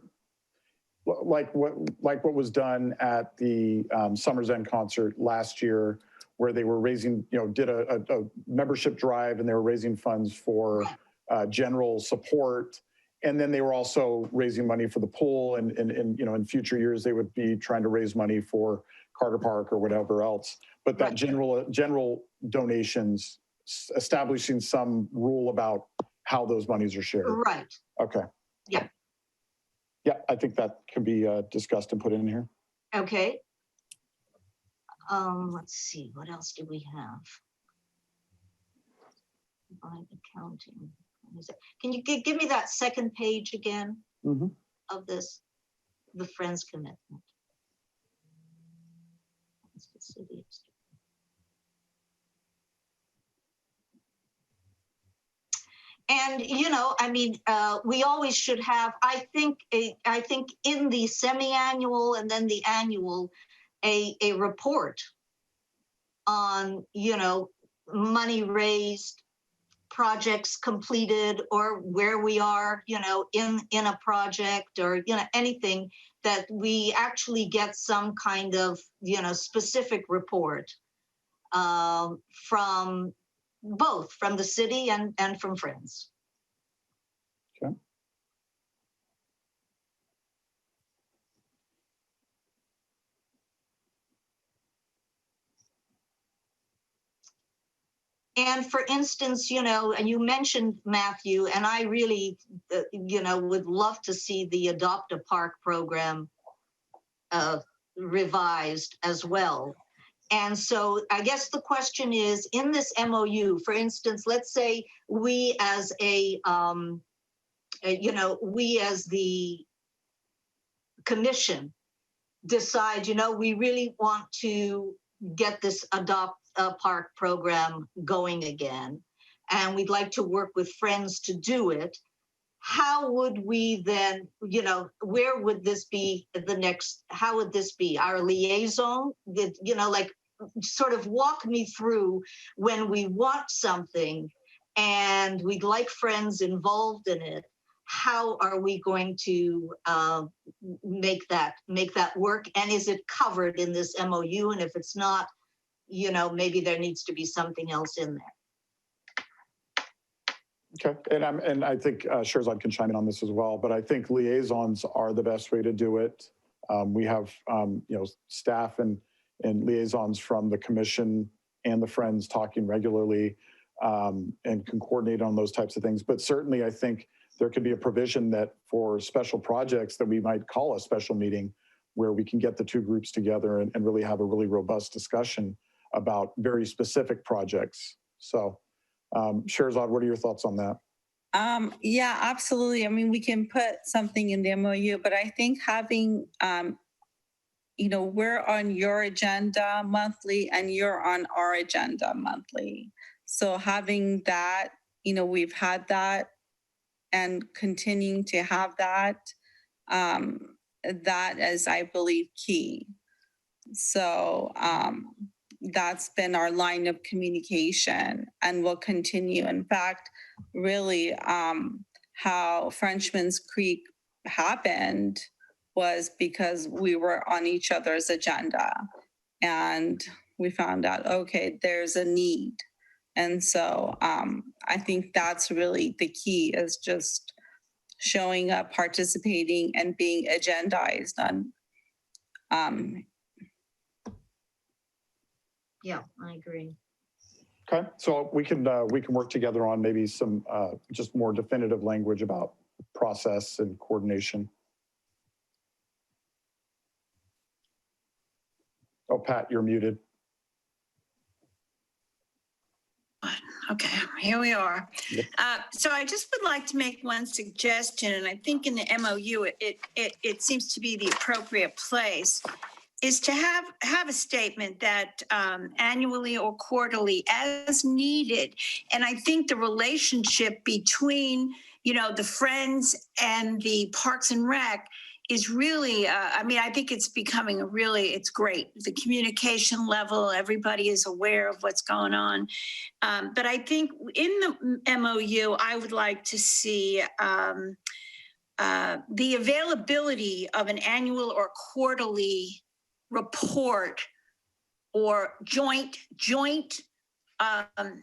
like what was done at the Summer's End concert last year, where they were raising, did a membership drive and they were raising funds for general support. And then they were also raising money for the pool, and in future years they would be trying to raise money for Carter Park or whatever else. But that general donations, establishing some rule about how those monies are shared. Right. Okay. Yeah. Yeah, I think that can be discussed and put in here. Okay. Let's see, what else do we have? By accounting. Can you give me that second page again Mhm. of this, the Friends commitment? And, I mean, we always should have, I think in the semi-annual and then the annual, a report on, money raised, projects completed, or where we are, in a project, or, anything that we actually get some kind of, specific report from both from the city and from Friends. Okay. And for instance, and you mentioned Matthew, and I really, would love to see the Adopt a Park program revised as well. And so I guess the question is, in this MOU, for instance, let's say we as we as the commission decide, we really want to get this Adopt a Park program going again, and we'd like to work with Friends to do it. How would we then, where would this be the next, how would this be? Our liaison, like sort of walk me through when we want something and we'd like Friends involved in it. How are we going to make that work? And is it covered in this MOU? And if it's not, maybe there needs to be something else in there. Okay, and I think Sherzad can chime in on this as well, but I think liaisons are the best way to do it. We have, staff and liaisons from the commission and the Friends talking regularly and can coordinate on those types of things. But certainly I think there could be a provision that for special projects that we might call a special meeting where we can get the two groups together and really have a really robust discussion about very specific projects. So Sherzad, what are your thoughts on that? Yeah, absolutely. I mean, we can put something in the MOU, but I think having, we're on your agenda monthly and you're on our agenda monthly. So having that, we've had that and continuing to have that, that is, I believe, key. So that's been our line of communication and will continue. In fact, really how Frenchman's Creek happened was because we were on each other's agenda and we found out, okay, there's a need. And so I think that's really the key, is just showing up, participating, and being agendized on. Yeah, I agree. Okay, so we can work together on maybe some just more definitive language about process and coordination. Oh, Pat, you're muted. Okay, here we are. Yep. So I just would like to make one suggestion, and I think in the MOU, it seems to be the appropriate place, is to have a statement that annually or quarterly as needed. And I think the relationship between, the Friends and the Parks and Rec is really, I think it's becoming it's great. The communication level, everybody is aware of what's going on. But I think in the MOU, I would like to see the availability of an annual or quarterly report or joint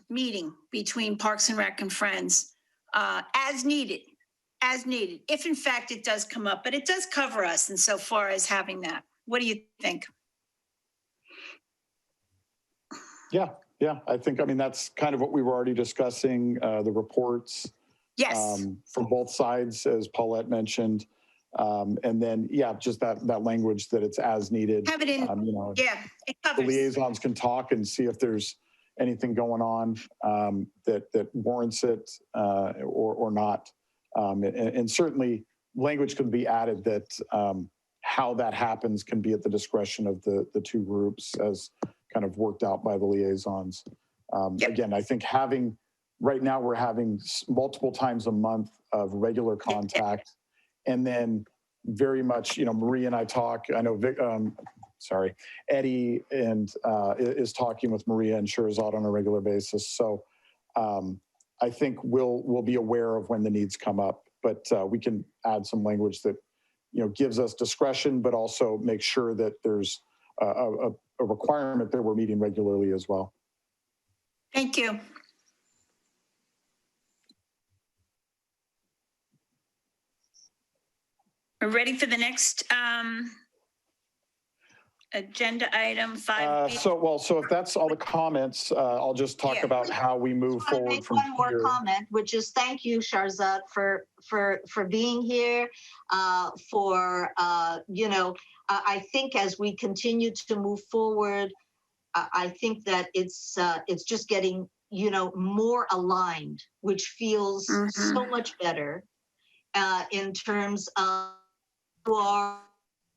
meeting between Parks and Rec and Friends as needed, if in fact it does come up, but it does cover us insofar as having that. What do you think? Yeah, I think, that's kind of what we were already discussing, the reports. Yes. From both sides, as Paulette mentioned. And then, just that language that it's as needed. Have it in, It it the covers. liaisons can talk and see if there's, anything going on that warrants it or not. And certainly language could be added that how that happens can be at the discretion of the two groups as kind of worked out by the liaisons. Yep. Again, I think right now we're having multiple times a month of regular contact, and then very much, Marie and I talk. I know Eddie is talking with Maria and Shirzad on a regular basis. So I think we'll be aware of when the needs come up, but we can add some language that gives us discretion, but also make sure that there's a requirement that we're meeting regularly as well. Thank you. We're ready for the next agenda item 5B. So if that's all the comments, I'll just talk Yeah. about how we move I want to forward make from one more here. comment, which is thank you, Sharzad, for being here. I think as we continue to move forward, I think that it's just getting more aligned, which feels so much better in terms of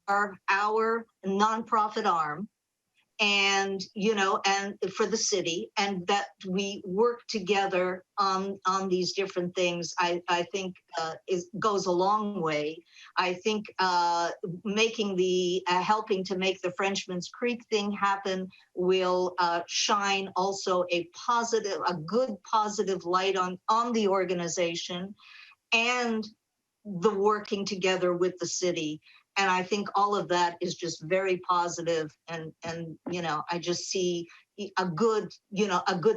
our nonprofit arm, and for the city, and that we work together on these different things. I think goes a long way. I think making helping to make the Frenchman's Creek thing happen will shine also a good positive light on the organization and the working together with the city. And I think all of that is just very positive, and I just see a good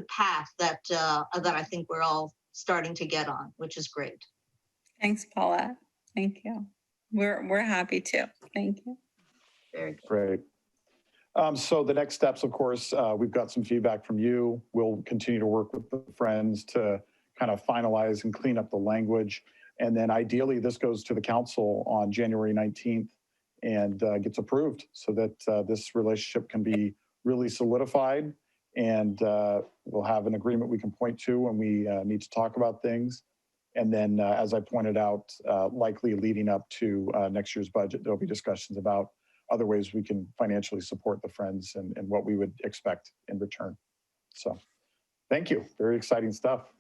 path that I think we're all starting to get on, which is great. Thanks, Paulette. Thank you. We're happy to. Thank you. Very good. Great. So the next steps, of course, we've got some feedback from you. We'll continue to work with the Friends to kind of finalize and clean up the language. And then ideally, this goes to the council on January 19th and gets approved so that this relationship can be really solidified, and we'll have an agreement we can point to when we need to talk about things. And then, as I pointed out, likely leading up to next year's budget, there'll be discussions about other ways we can financially support the Friends and what we would expect in return. So thank you. Very exciting stuff.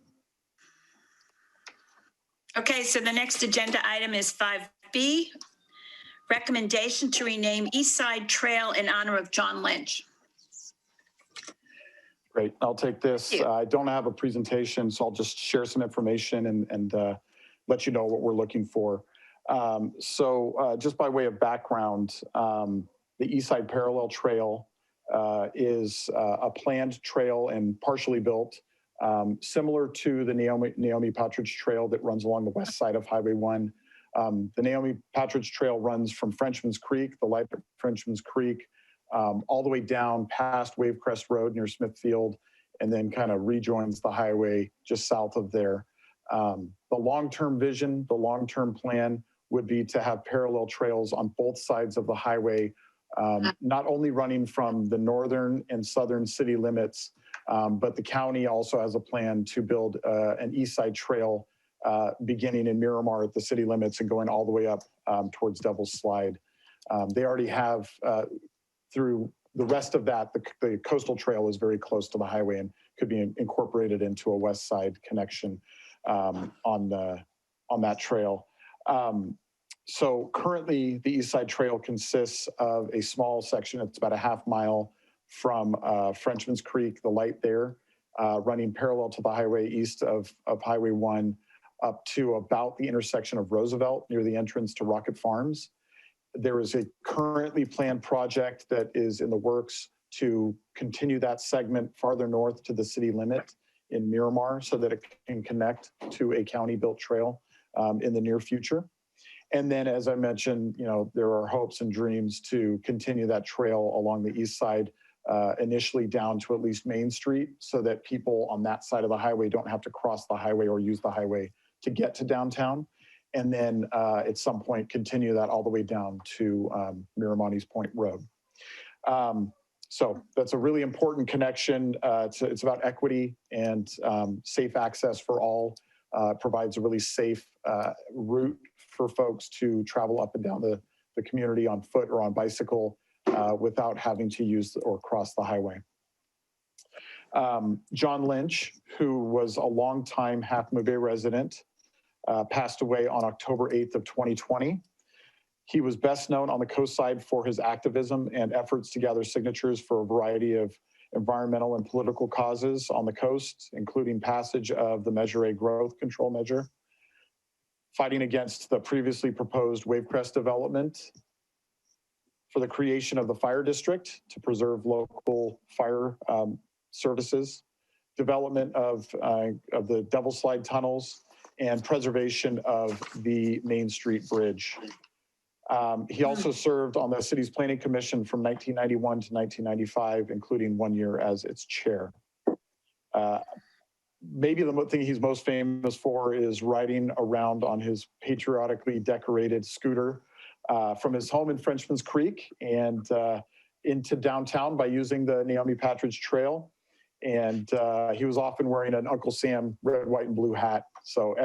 Okay, so the next agenda item is 5B, recommendation to rename East Side Trail in honor of John Lynch. Great, I'll take this. Thank you. I don't have a presentation, so I'll just share some information and let you know what we're looking for. So just by way of background, the East Side Parallel Trail is a planned trail and partially built, similar to the Naomi Patridge Trail that runs along the west side of Highway 1. The Naomi Patridge Trail runs from Frenchman's Creek, the light at Frenchman's Creek, all the way down past Wavecrest Road near Smithfield, and then kind of rejoins the highway just south of there. The long-term vision, the long-term plan would be to have parallel trails on both sides of the highway, not only running from the northern and southern city limits, but the county also has a plan to build an East Side Trail beginning in Miramar at the city limits and going all the way up towards Devil's Slide. They already have, through the rest of that, the coastal trail is very close to the highway and could be incorporated into a west side connection on that trail. So currently the East Side Trail consists of a small section. It's about a half mile from Frenchman's Creek, the light there, running parallel to the highway east of Highway 1 up to about the intersection of Roosevelt near the entrance to Rocket Farms. There is a currently planned project that is in the works to continue that segment farther north to the city limit in Miramar so that it can connect to a county-built trail in the near future. And then, as I mentioned, there are hopes and dreams to continue that trail along the east side, initially down to at least Main Street, so that people on that side of the highway don't have to cross the highway or use the highway to get to downtown. And then at some point, continue that all the way down to Miramontes Point Road. So that's a really important connection. It's about equity and safe access for all. Provides a really safe route for folks to travel up and down the community on foot or on bicycle without having to use or cross the highway. John Lynch, who was a longtime Half Moon Bay resident, passed away on October 8th of 2020. He was best known on the coast side for his activism and efforts to gather signatures for a variety of environmental and political causes on the coast, including passage of the Measure A growth control measure, fighting against the previously proposed Wavecrest development, for the creation of the fire district to preserve local fire services, development of the Devil Slide tunnels, and preservation of the Main Street Bridge. He also served on the city's planning commission from 1991 to 1995, including 1 year as its chair. Maybe the thing he's most famous for is riding around on his patriotically decorated scooter from his home in Frenchman's Creek and into downtown by using the Naomi Patridge Trail. And he was often wearing an Uncle Sam red, white, and blue hat. So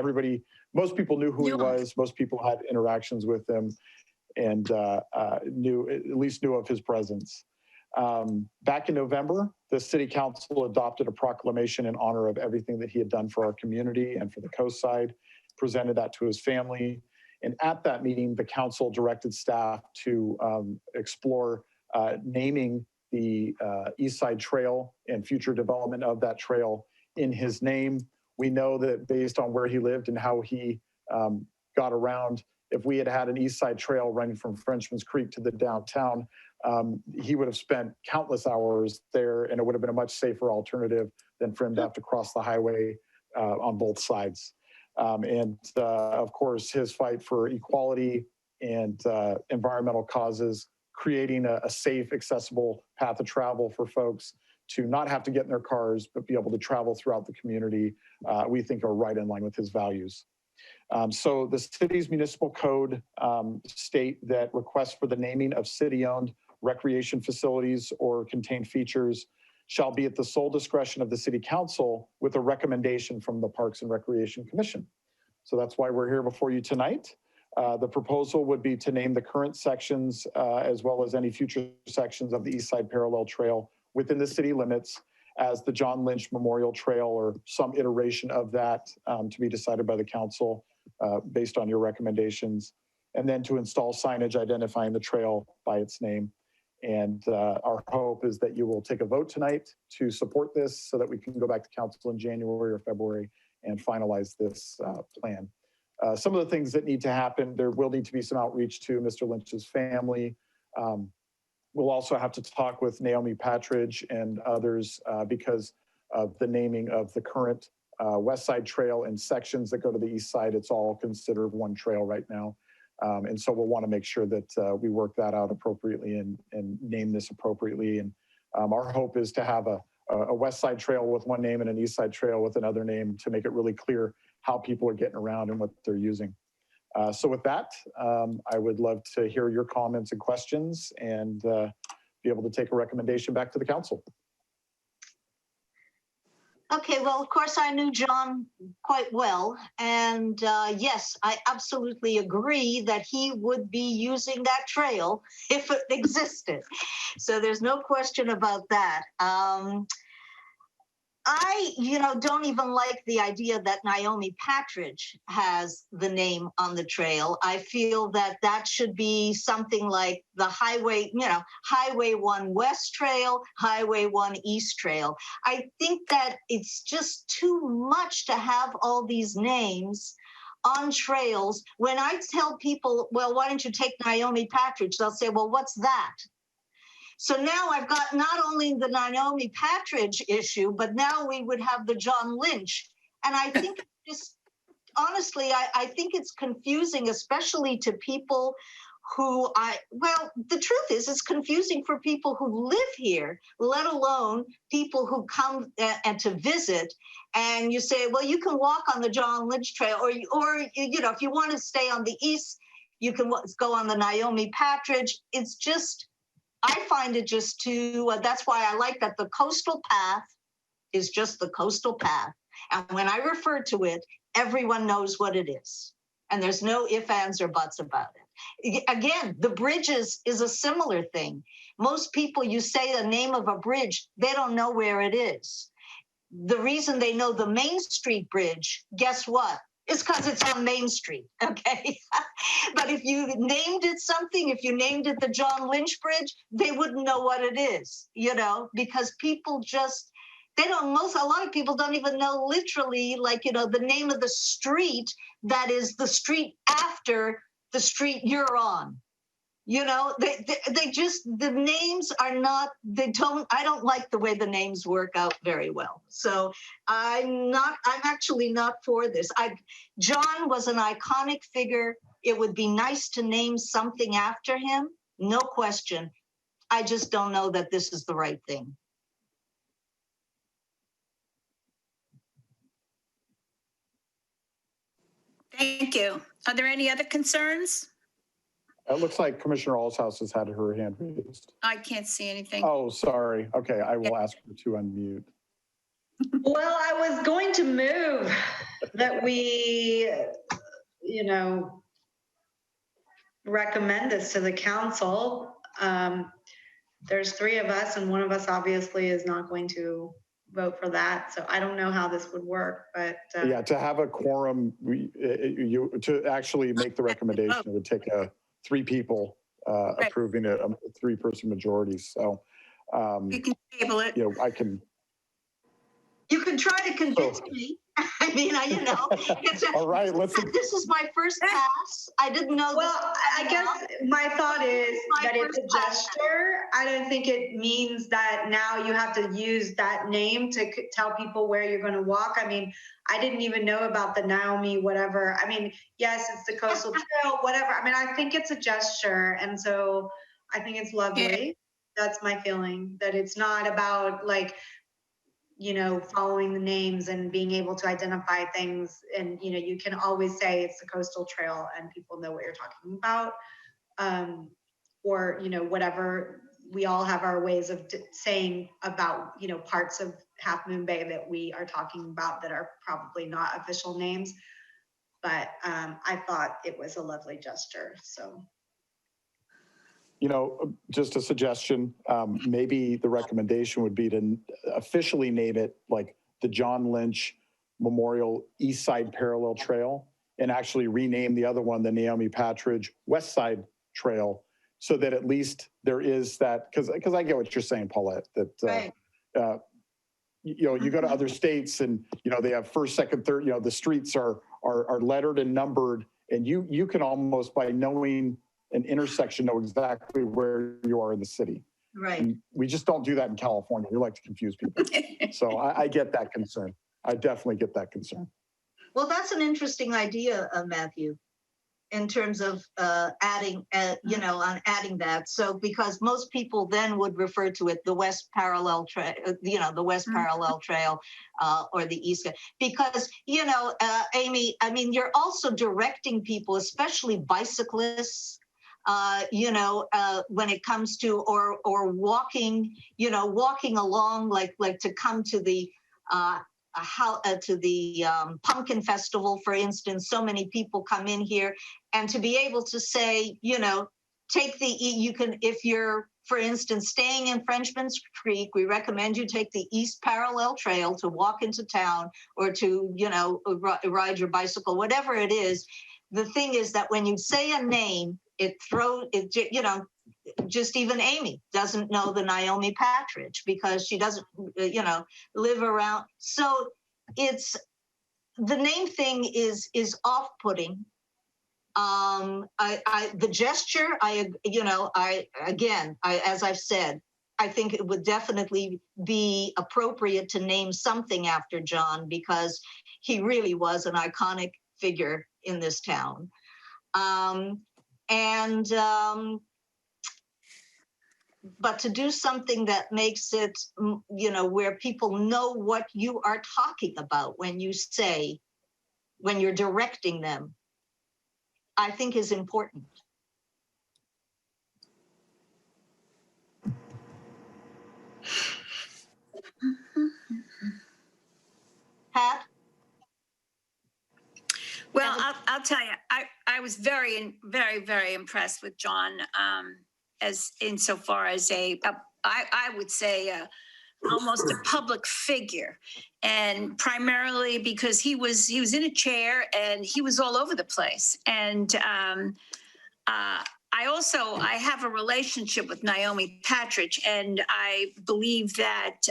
most people knew who he was. Most people had interactions with him and at least knew of his presence. Back in November, the city council adopted a proclamation in honor of everything that he had done for our community and for the coast side, presented that to his family. And at that meeting, the council directed staff to explore naming the East Side Trail and future development of that trail in his name. We know that based on where he lived and how he got around, if we had had an East Side Trail running from Frenchman's Creek to the downtown, he would have spent countless hours there, and it would have been a much safer alternative than for him to have to cross the highway on both sides. Of course, his fight for equality and environmental causes, creating a safe, accessible path of travel for folks to not have to get in their cars, but be able to travel throughout the community, we think are right in line with his values. So the city's municipal code state that requests for the naming of city-owned recreation facilities or contained features shall be at the sole discretion of the city council with a recommendation from the Parks and Recreation Commission. So that's why we're here before you tonight. The proposal would be to name the current sections as well as any future sections of the East Side Parallel Trail within the city limits as the John Lynch Memorial Trail or some iteration of that to be decided by the council based on your recommendations, and then to install signage identifying the trail by its name. And our hope is that you will take a vote tonight to support this so that we can go back to council in January or February and finalize this plan. Some of the things that need to happen, there will need to be some outreach to Mr. Lynch's family. We'll also have to talk with Naomi Patridge and others because of the naming of the current West Side Trail and sections that go to the east side. It's all considered one trail right now. And so we'll want to make sure that we work that out appropriately and name this appropriately. And our hope is to have a West Side Trail with one name and an East Side Trail with another name to make it really clear how people are getting around and what they're using. So with that, I would love to hear your comments and questions and be able to take a recommendation back to the council. Okay, well, of course, I knew John quite well. And yes, I absolutely agree that he would be using that trail if it existed. So there's no question about that. I, don't even like the idea that Naomi Patridge has the name on the trail. I feel that that should be something like the highway, Highway 1 West Trail, Highway 1 East Trail. I think that it's just too much to have all these names on trails. When I tell people, well, why don't you take Naomi Patridge? They'll say, well, what's that? So now I've got not only the Naomi Patridge issue, but now we would have the John Lynch. And I think just honestly, I think it's confusing, especially to people who the truth is it's confusing for people who live here, let alone people who come and to visit. And you say, well, you can walk on the John Lynch Trail or if you want to stay on the east, you can go on the Naomi Patridge. It's just I find it just too, that's why I like that the coastal path is just the coastal path. And when I refer to it, everyone knows what it is. And there's no ifs, ands, or buts about it. Again, the bridges is a similar thing. Most people, you say the name of a bridge, they don't know where it is. The reason they know the Main Street Bridge, guess what? It's because it's on Main Street, okay? But if you named it something, if you named it the John Lynch Bridge, they wouldn't know what it is, you know, because people just, a lot of people don't even know literally, like, you know, the name of the street that is the street after the street you're on. You know, they just, the names are not, I don't like the way the names work out very well. So I'm actually not for this. John was an iconic figure. It would be nice to name something after him, no question. I just don't know that this is the right thing. Thank you. Are there any other concerns? It looks like Commissioner Alshouse has had her hand raised. I can't see anything. Oh, sorry. Okay, I will ask her to unmute. Well, I was going to move that we, you know, recommend this to the council. There's 3 of us, and one of us obviously is not going to vote for that. So I don't know how this would work, but Yeah, to have a quorum, to actually make the recommendation, it would take 3 people approving it, a 3-person majority. So, You can table it. you know, I can. You can try to convince me. I mean, you know, All right, this is my first pass. I didn't know. well, I guess my thought is that it's a gesture. I don't think it means that now you have to use that name to tell people where you're going to walk. I mean, I didn't even know about the Naomi, whatever. I mean, yes, it's the coastal trail, whatever. I mean, I think it's a gesture. And so I think it's lovely. Yeah. That's my feeling, that it's not about like, you know, following the names and being able to identify things. And, you know, you can always say it's the coastal trail and people know what you're talking about. Or, you know, whatever, we all have our ways of saying about, you know, parts of Half Moon Bay that we are talking about that are probably not official names. But I thought it was a lovely gesture, so. You know, just a suggestion, maybe the recommendation would be to officially name it like the John Lynch Memorial East Side Parallel Trail, and actually rename the other one the Naomi Patridge West Side Trail, so that at least there is that, because I get what you're saying, Paulette, that, right. You know, you go to other states and, you know, they have first, second, third, you know, the streets are lettered and numbered, and you can almost, by knowing an intersection, know exactly where you are in the city. Right. And we just don't do that in California. We like to confuse people. So I get that concern. I definitely get that concern. Well, that's an interesting idea, Matthew, in terms of adding, you know, on adding that. So because most people then would refer to it the West Parallel Trail, you know, the West Parallel Trail or the East. Because, you know, Amy, I mean, you're also directing people, especially bicyclists, you know, when it comes to or walking, you know, walking along, like to come to the pumpkin festival, for instance. So many people come in here, and to be able to say, you know, you can, if you're, for instance, staying in Frenchman's Creek, we recommend you take the East Parallel Trail to walk into town, or to, you know, ride your bicycle, whatever it is. The thing is that when you say a name, you know, just even Amy doesn't know the Naomi Patridge because she doesn't, you know, live around. So it's, the name thing is off-putting. The gesture, as I've said, I think it would definitely be appropriate to name something after John, because he really was an iconic figure in this town. But to do something that makes it, you know, where people know what you are talking about when you say, when you're directing them, I think is important. was very, very, very impressed with John, as insofar as I would say, almost a public figure, and primarily because he was in a chair and he was all over the place. And I have a relationship with Naomi Patridge, and I believe that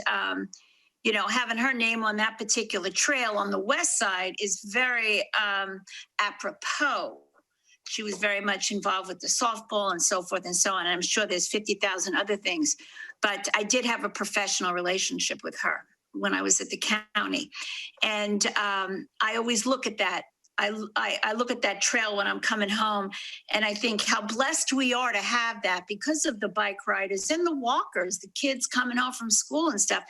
having her name on that particular trail on the west side is very apropos. She was very much involved with the softball and so forth and so on. And I'm sure there's 50,000 other things, but I did have a professional relationship with her when I was at the county. And I always look at that. I look at that trail when I'm coming home, and I think how blessed we are to have that because of the bike riders and the walkers, the kids coming home from school and stuff.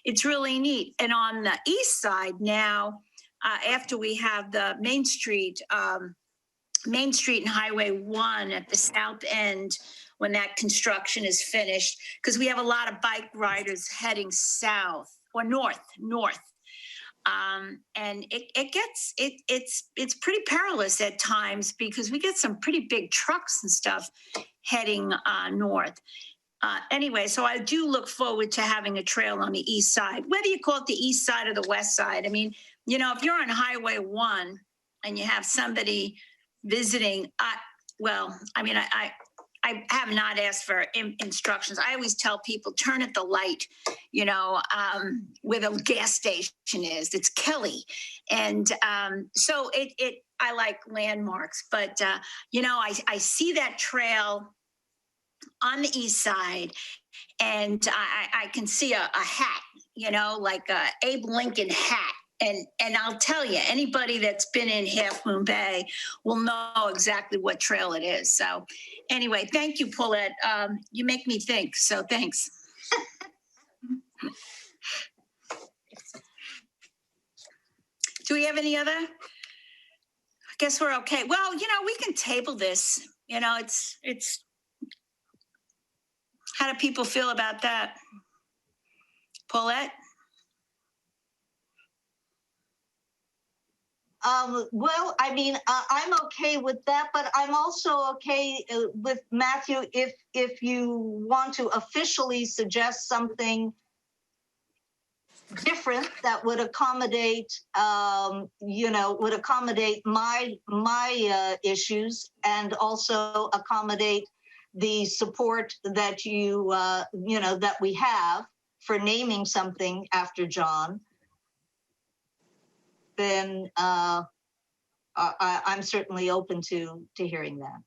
It's really neat. And on the east side now, after we have the Main Street and Highway 1 at the south end, when that construction is finished, because we have a lot of bike riders heading south or north. And it's pretty perilous at times because we get some pretty big trucks and stuff heading north. Anyway, so I do look forward to having a trail on the east side, whether you call it the east side or the west side. I mean, if you're on Highway 1 and you have somebody visiting, I have not asked for instructions. I always tell people, turn at the light, where the gas station is. It's Kelly. And so I like landmarks, but, I see that trail on the east side, and I can see a hat, like a Abe Lincoln hat. And I'll tell you, anybody that's been in Half Moon Bay will know exactly what trail it is. So anyway, thank you, Paulette. You make me think, so thanks. Do we have any other? I guess we're okay. Well, we can table this. It's how do people feel about that? Paulette? Well, I'm okay with that, but I'm also okay with Matthew if you want to officially suggest something different that would accommodate, my issues and also accommodate the support that that we have for naming something after John. Then I'm certainly open to hearing that.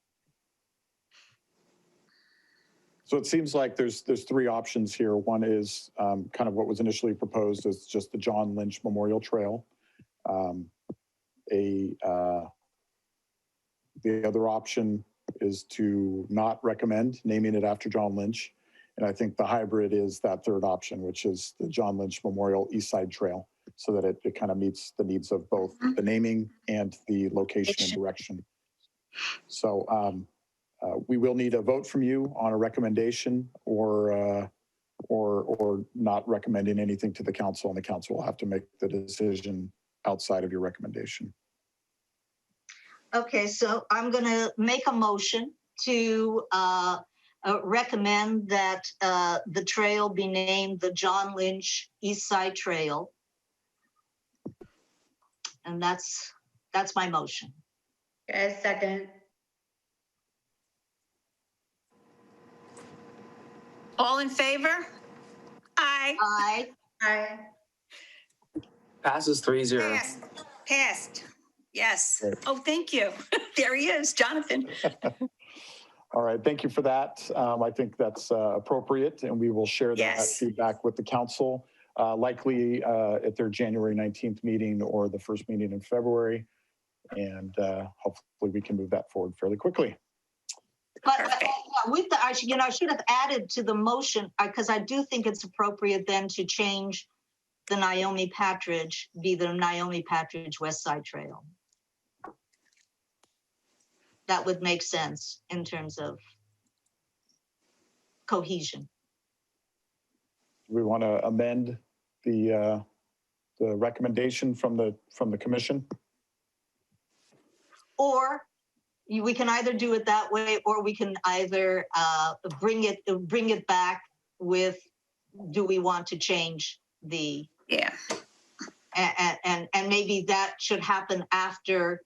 So it seems like there's three options here. One is kind of what was initially proposed as just the John Lynch Memorial Trail. The other option is to not recommend naming it after John Lynch. And I think the hybrid is that third option, which is the John Lynch Memorial East Side Trail, so that it kind of meets the needs of both the naming and the location and direction. So we will need a vote from you on a recommendation or not recommending anything to the council, and the council will have to make the decision outside of your recommendation. Okay, so I'm going to make a motion to recommend that the trail be named the John Lynch East Side Trail. And that's my motion. Okay, second. All in favor? Aye. Aye. Aye. Passes 3-0. Passed. Yes. Great. Oh, thank you. There he is, Jonathan. All right, thank you for that. I think that's appropriate, and we will share that Yes. feedback with the council, likely at their January 19th meeting or the first meeting in February. And hopefully we can move that forward fairly quickly. But I should have added to the motion, because I do think it's appropriate then to change the Naomi Patridge, be the Naomi Patridge West Side Trail. That would make sense in terms of cohesion. We want to amend the recommendation from the commission. Or we can either do it that way, or we can either bring it back with, do we want to change the, Yeah. and maybe that should happen after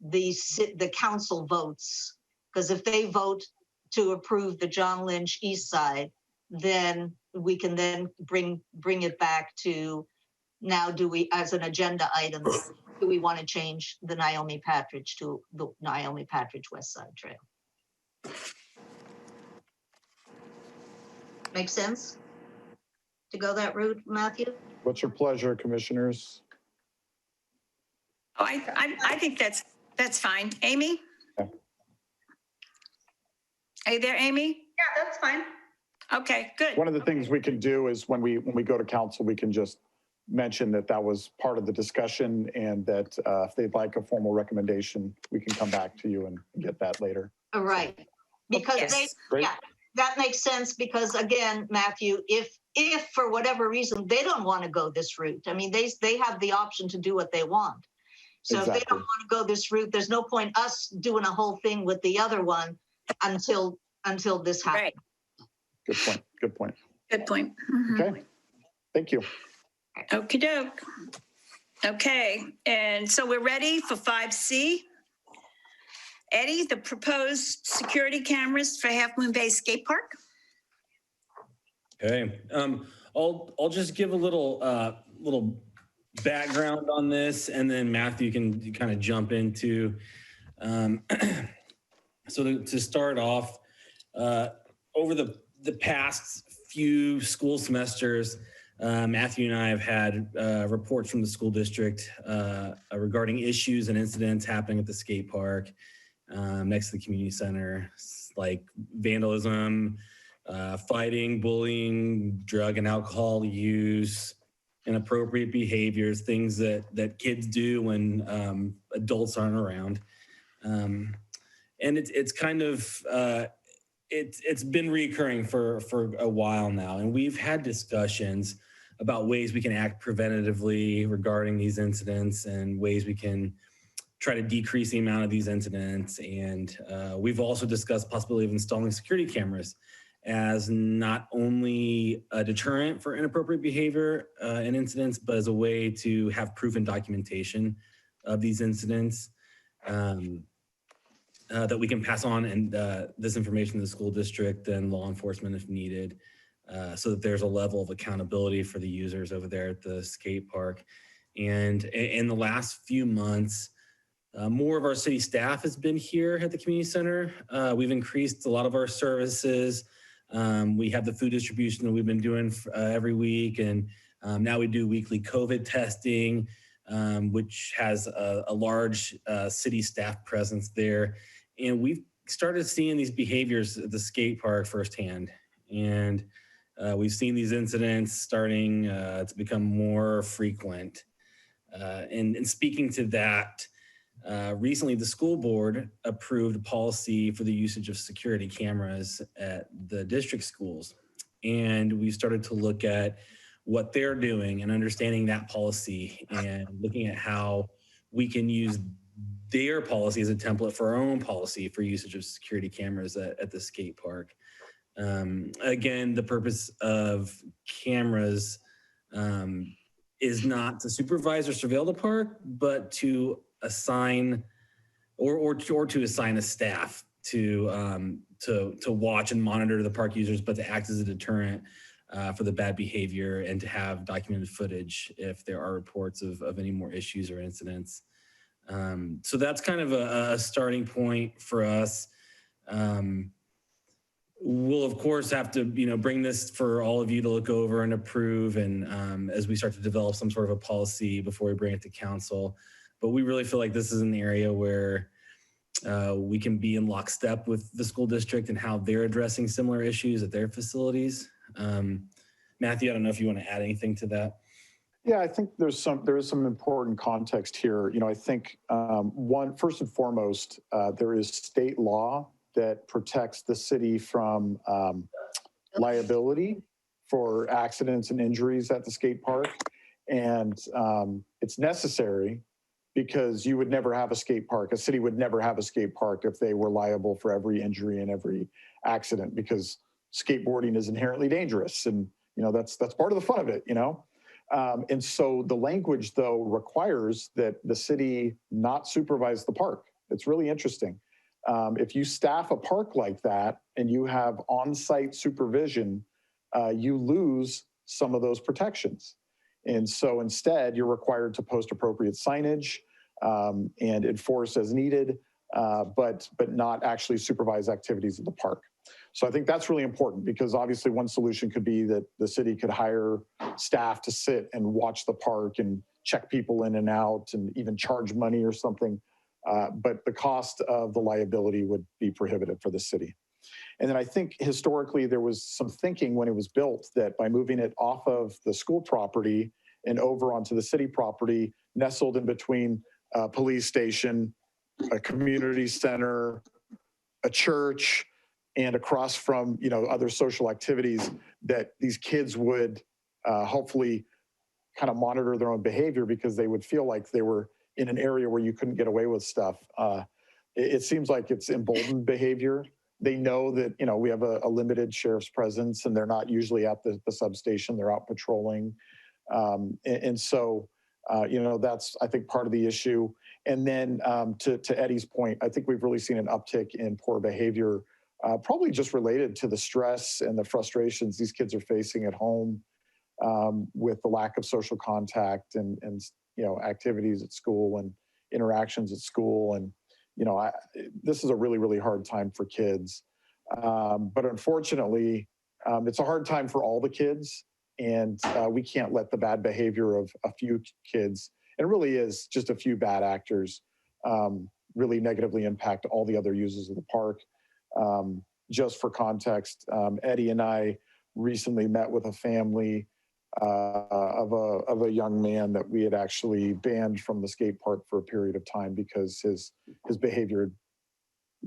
the council votes. Because if they vote to approve the John Lynch East Side, then we can then bring it back to, now do we, as an agenda item, do we want to change the Naomi Patridge to the Naomi Patridge West Side Trail? Make sense to go that route, Matthew? What's your pleasure, commissioners? Oh, I think that's fine. Amy? Okay. Are you there, Amy? Yeah, that's fine. Okay, good. One of the things we can do is when we go to council, we can just mention that that was part of the discussion, and that if they'd like a formal recommendation, we can come back to you and get that later. Right. Because Yes. Great. yeah, that makes sense, because again, Matthew, if for whatever reason they don't want to go this route, I mean, they have the option to do what they want. So if they Exactly. don't want to go this route, there's no point us doing a whole thing with the other one until this happens. Right. Good point. Good point. Good point. Mhm. Okay. Thank you. Okey doke. Okay, and so we're ready for 5C. Eddie, the proposed security cameras for Half Moon Bay Skate Park. Okay, I'll just give a little background on this, and then Matthew can kind of jump into. So to start off, over the past few school semesters, Matthew and I have had reports from the school district regarding issues and incidents happening at the skate park next to the community center, like vandalism, fighting, bullying, drug and alcohol use, inappropriate behaviors, things that kids do when adults aren't around. And it's kind of, it's been recurring for a while now. And we've had discussions about ways we can act preventatively regarding these incidents, and ways we can try to decrease the amount of these incidents. And we've also discussed possibility of installing security cameras as not only a deterrent for inappropriate behavior and incidents, but as a way to have proof and documentation of these incidents that we can pass on, and this information to the school district and law enforcement if needed, so that there's a level of accountability for the users over there at the skate park. And in the last few months, more of our city staff has been here at the community center. We've increased a lot of our services. We have the food distribution that we've been doing every week, and now we do weekly COVID testing, which has a large city staff presence there. And we've started seeing these behaviors at the skate park firsthand. And we've seen these incidents starting to become more frequent. And speaking to that, recently the school board approved a policy for the usage of security cameras at the district schools. And we started to look at what they're doing and understanding that policy, and looking at how we can use their policy as a template for our own policy for usage of security cameras at the skate park. Again, the purpose of cameras is not to supervise or surveil the park, but to assign or to assign a staff to watch and monitor the park users, but to act as a deterrent for the bad behavior, and to have documented footage if there are reports of any more issues or incidents. So that's kind of a starting point for us. We'll of course have to, bring this for all of you to look over and approve, and as we start to develop some sort of a policy before we bring it to council. But we really feel like this is an area where we can be in lockstep with the school district and how they're addressing similar issues at their facilities. Matthew, I don't know if you want to add anything to that. Yeah, I think there is some important context here. I think first and foremost, there is state law that protects the city from liability for accidents and injuries at the skate park. And it's necessary because you would never have a skate park. A city would never have a skate park if they were liable for every injury and every accident, because skateboarding is inherently dangerous. And, that's part of the fun of it, And so the language, though, requires that the city not supervise the park. It's really interesting. If you staff a park like that and you have on-site supervision, you lose some of those protections. And so instead, you're required to post appropriate signage and enforce as needed, but not actually supervise activities at the park. So I think that's really important, because obviously one solution could be that the city could hire staff to sit and watch the park and check people in and out and even charge money or something. But the cost of the liability would be prohibitive for the city. And then I think historically there was some thinking when it was built that by moving it off of the school property and over onto the city property, nestled in between a police station, a community center, a church, and across from other social activities, that these kids would hopefully kind of monitor their own behavior, because they would feel like they were in an area where you couldn't get away with stuff. It seems like it's emboldened behavior. They know that, we have a limited sheriff's presence, and they're not usually at the substation. They're out patrolling. And so, that's, I think, part of the issue. And then to Eddie's point, I think we've really seen an uptick in poor behavior, probably just related to the stress and the frustrations these kids are facing at home, with the lack of social contact and activities at school and interactions at school. And this is a really, really hard time for kids. But unfortunately, it's a hard time for all the kids. And we can't let the bad behavior of a few kids, and it really is just a few bad actors, really negatively impact all the other users of the park. Just for context, Eddie and I recently met with a family of a young man that we had actually banned from the skate park for a period of time because his behavior,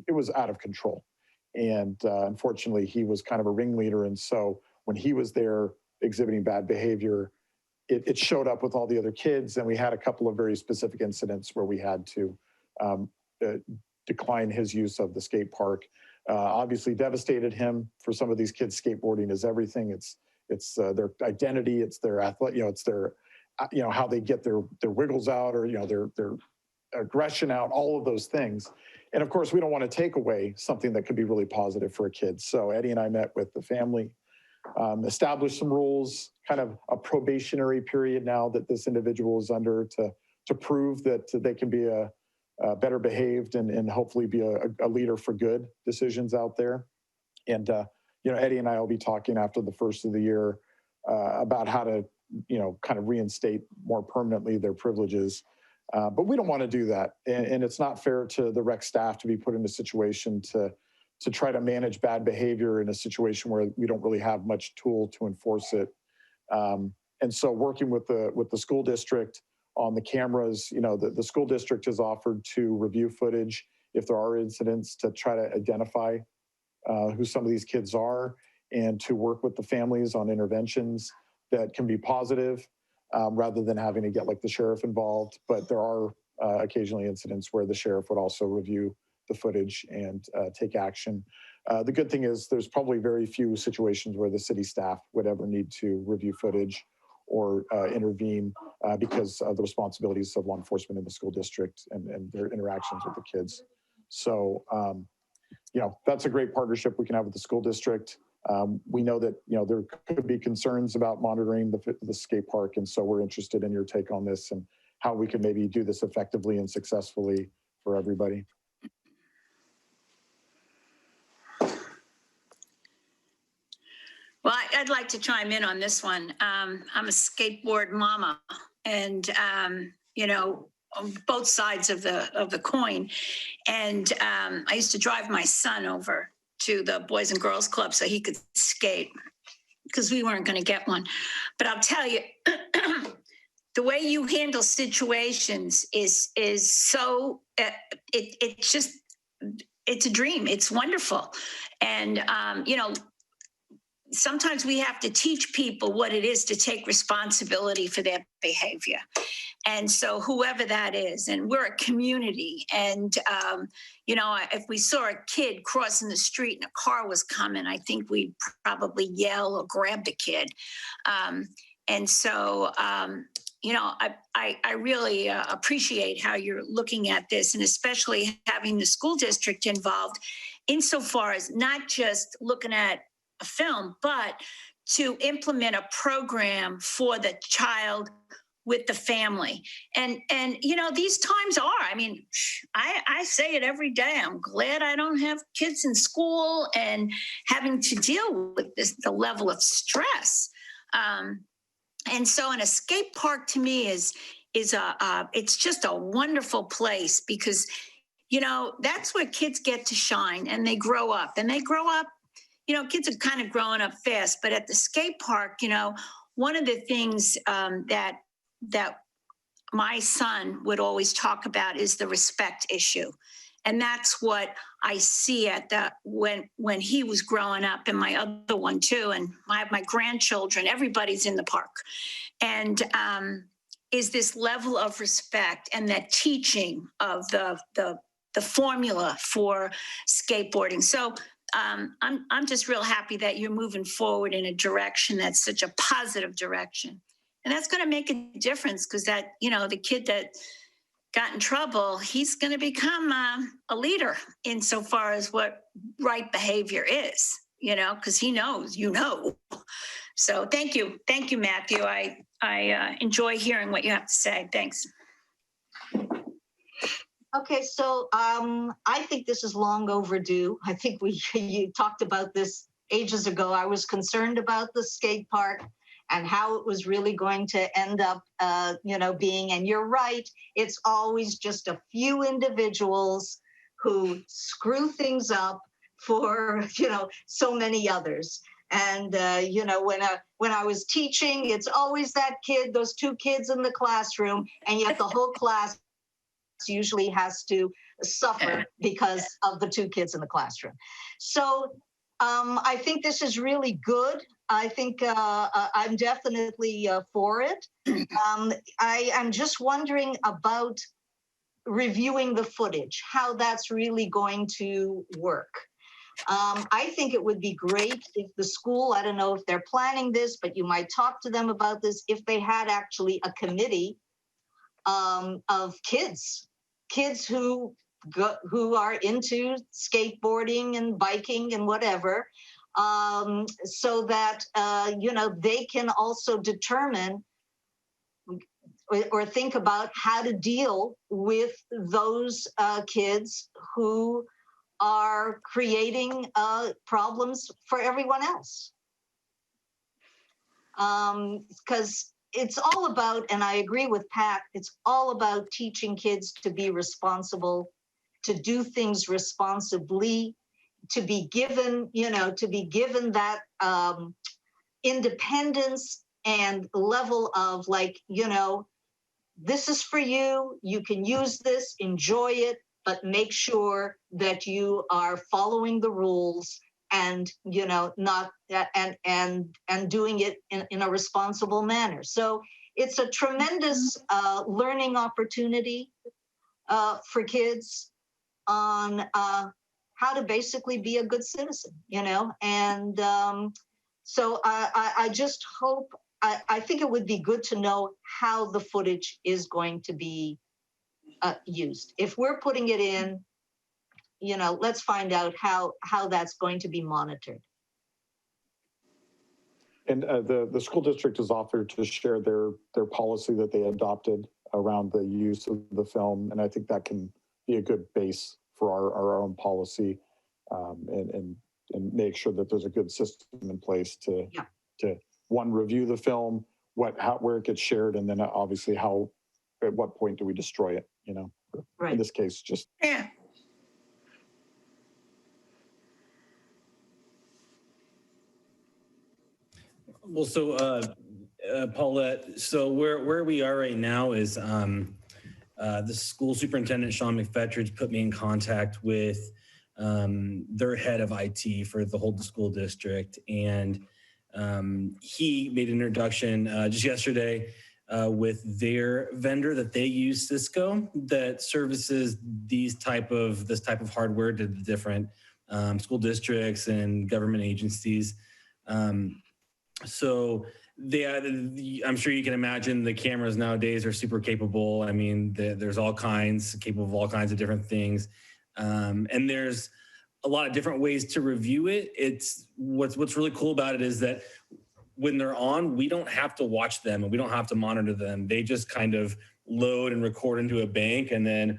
it was out of control. And unfortunately, he was kind of a ringleader. And so when he was there exhibiting bad behavior, it showed up with all the other kids. And we had a couple of very specific incidents where we had to decline his use of the skate park. Obviously devastated him. For some of these kids, skateboarding is everything. It's their identity. It's their it's their, how they get their wiggles out, or, their aggression out, all of those things. And of course, we don't want to take away something that could be really positive for a kid. So Eddie and I met with the family, established some rules, kind of a probationary period now that this individual is under, to prove that they can be a better behaved and hopefully be a leader for good decisions out there. And, Eddie and I will be talking after the first of the year about how to, kind of reinstate more permanently their privileges. But we don't want to do that. And it's not fair to the rec staff to be put in a situation to try to manage bad behavior in a situation where we don't really have much tool to enforce it. And so working with the school district on the cameras, the school district has offered to review footage if there are incidents, to try to identify who some of these kids are, and to work with the families on interventions that can be positive, rather than having to get like the sheriff involved. But there are occasionally incidents where the sheriff would also review the footage and take action. The good thing is there's probably very few situations where the city staff would ever need to review footage or intervene because of the responsibilities of law enforcement in the school district and their interactions with the kids. So, that's a great partnership we can have with the school district. We know that, there could be concerns about monitoring the skate park. And so we're interested in your take on this and how we can maybe do this effectively and successfully for everybody. Well, I'd like to chime in on this one. I'm a skateboard mama, and on both sides of the coin. And I used to drive my son over to the Boys and Girls Club so he could skate, because we weren't going to get one. But I'll tell you, the way you handle situations is so it's a dream. It's wonderful. And sometimes we have to teach people what it is to take responsibility for their behavior. And so whoever that is, and we're a community, and if we saw a kid crossing the street and a car was coming, I think we'd probably yell or grab the kid. And so I really appreciate how you're looking at this, and especially having the school district involved insofar as not just looking at a film, but to implement a program for the child with the family. And these times are, I say it every day. I'm glad I don't have kids in school and having to deal with the level of stress. And so an escape park to me is it's just a wonderful place, because, that's where kids get to shine and they grow up, kids are kind of growing up fast, but at the skate park, one of the things that my son would always talk about is the respect issue. And that's what I see when he was growing up, and my other one too, and my grandchildren, everybody's in the park. And is this level of respect and that teaching of the formula for skateboarding. So I'm just real happy that you're moving forward in a direction that's such a positive direction. And that's going to make a difference, because the kid that got in trouble, he's going to become a leader insofar as what right behavior is, because he knows, So thank you, Matthew. I enjoy hearing what you have to say. Thanks. Okay, so I think this is long overdue. I think you talked about this ages ago. I was concerned about the skate park and how it was really going to end up, being. And you're right, it's always just a few individuals who screw things up for, so many others. And, when I was teaching, it's always that kid, those two kids in the classroom, and yet the whole class usually has to suffer because of the two kids in the classroom. So I think this is really good. I think I'm definitely for it. I am just wondering about reviewing the footage, how that's really going to work. I think it would be great if the school, I don't know if they're planning this, but you might talk to them about this, if they had actually a committee of kids who are into skateboarding and biking and whatever, so that they can also determine or think about how to deal with those kids who are creating problems for everyone else. Because it's all about, and I agree with Pat, it's all about teaching kids to be responsible, to do things responsibly, to be given that independence and level of this is for you, you can use this, enjoy it, but make sure that you are following the rules and not and doing it in a responsible manner. So it's a tremendous learning opportunity for kids on how to basically be a good citizen, and so I just hope, I think it would be good to know how the footage is going to be used. If we're putting it in, let's find out how that's going to be monitored. And the school district has offered to share their policy that they adopted around the use of the film. And I think that can be a good base for our own policy, and make sure that there's a good system in place to one, review the film, where it gets shared, and then obviously at what point do we destroy it, Right. In this case, just. Yeah. Well, so Paulette, so where we are right now is the school superintendent, Sean McFetridge, put me in contact with their head of IT for the whole school district. And he made an introduction just yesterday with their vendor that they use, Cisco, that services this type of hardware to the different school districts and government agencies. So I'm sure you can imagine the cameras nowadays are super capable. I mean, there's capable of all kinds of different things. And there's a lot of different ways to review it. It's what's really cool about it is that when they're on, we don't have to watch them and we don't have to monitor them. They just kind of load and record into a bank. And then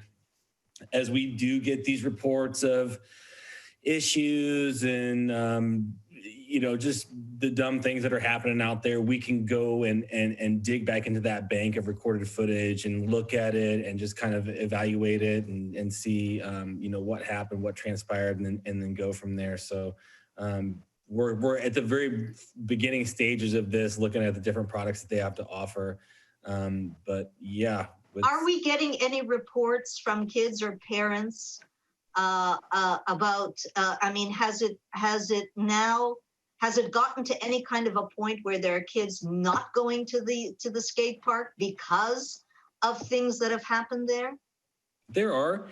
as we do get these reports of issues and, just the dumb things that are happening out there, we can go and dig back into that bank of recorded footage and look at it and just kind of evaluate it and see, what happened, what transpired, and then go from there. So we're at the very beginning stages of this, looking at the different products that they have to offer. But yeah. Are we getting any reports from kids or parents about, has it gotten to any kind of a point where there are kids not going to the skate park because of things that have happened there? There are.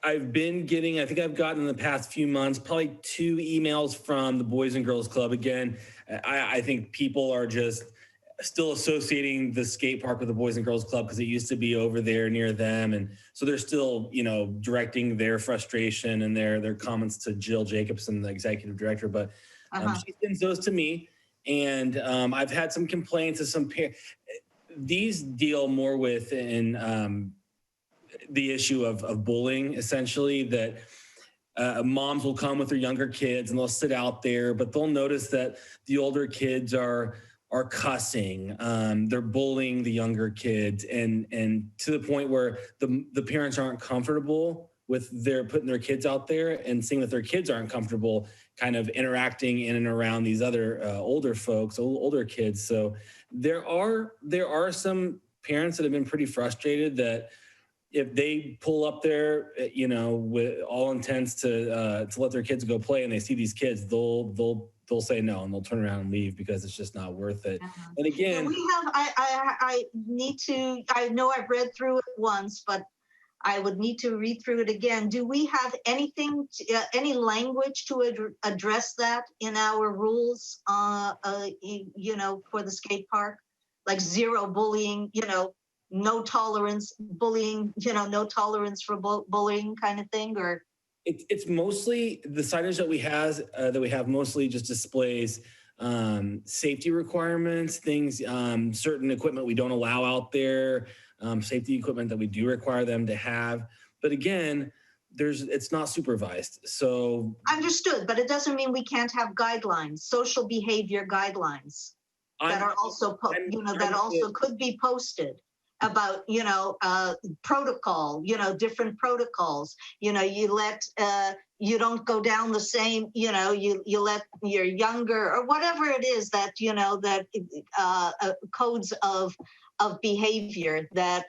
I've gotten in the past few months, probably 2 emails from the Boys and Girls Club. Again, I think people are just still associating the skate park with the Boys and Girls Club because it used to be over there near them. And so they're still, directing their frustration and their comments to Jill Jacobson, the executive director. But she sends those to me. And I've had some complaints of some parents. These deal more with the issue of bullying, essentially, that moms will come with their younger kids and they'll sit out there, but they'll notice that the older kids are cussing, they're bullying the younger kids, and to the point where the parents aren't comfortable with putting their kids out there, and seeing that their kids aren't comfortable kind of interacting in and around these other older kids. So there are some parents that have been pretty frustrated that if they pull up there, with all intents to let their kids go play, and they see these kids, they'll say no, and they'll turn around and leave because it's just not worth it. And again, I know I've read through it once, but I would need to read through it again. Do we have any language to address that in our rules, for the skate park? Like zero bullying, no tolerance bullying, no tolerance for bullying kind of thing, or? It's mostly the signage that we have mostly just displays safety requirements, things, certain equipment we don't allow out there, safety equipment that we do require them to have. But again, it's not supervised. So understood, but it doesn't mean we can't have guidelines, social behavior guidelines that are also, that also could be posted about, protocol, different protocols, you don't go down the same, you let your younger or whatever it is that, codes of behavior that,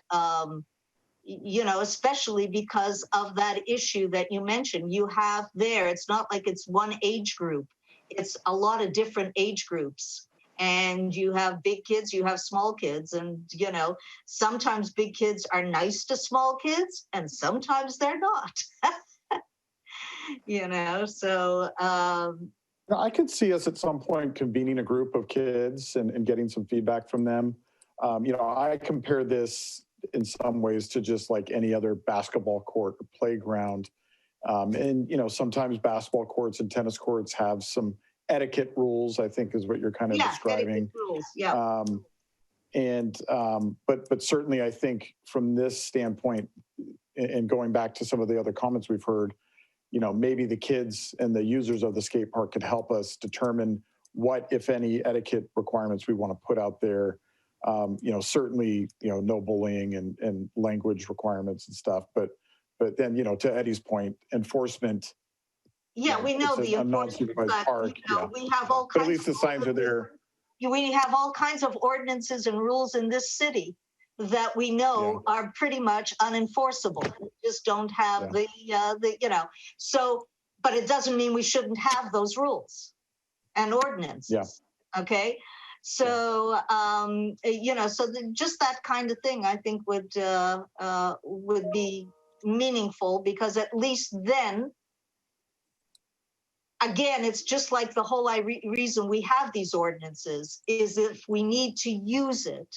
especially because of that issue that you mentioned, you have there, it's not like it's one age group, it's a lot of different age groups. And you have big kids, you have small kids, and sometimes big kids are nice to small kids and sometimes they're not. So I could see us at some point convening a group of kids and getting some feedback from them. I compare this in some ways to just like any other basketball court or playground. Sometimes basketball courts and tennis courts have some etiquette rules, I think is what you're kind of describing. Rules, yeah. But certainly I think from this standpoint, and going back to some of the other comments we've heard, maybe the kids and the users of the skate park could help us determine what, if any, etiquette requirements we want to put out there. Certainly, no bullying and language requirements and stuff. But then, to Eddie's point, enforcement. Yeah, we know the enforcement, but we have all kinds. But at least the signs are there. We have all kinds of ordinances and rules in this city that we know are pretty much unenforceable. We just don't have the. So, but it doesn't mean we shouldn't have those rules. and ordinances. Okay. So, just that kind of thing, I think would be meaningful, because at least then, again, it's just like the whole reason we have these ordinances is if we need to use it,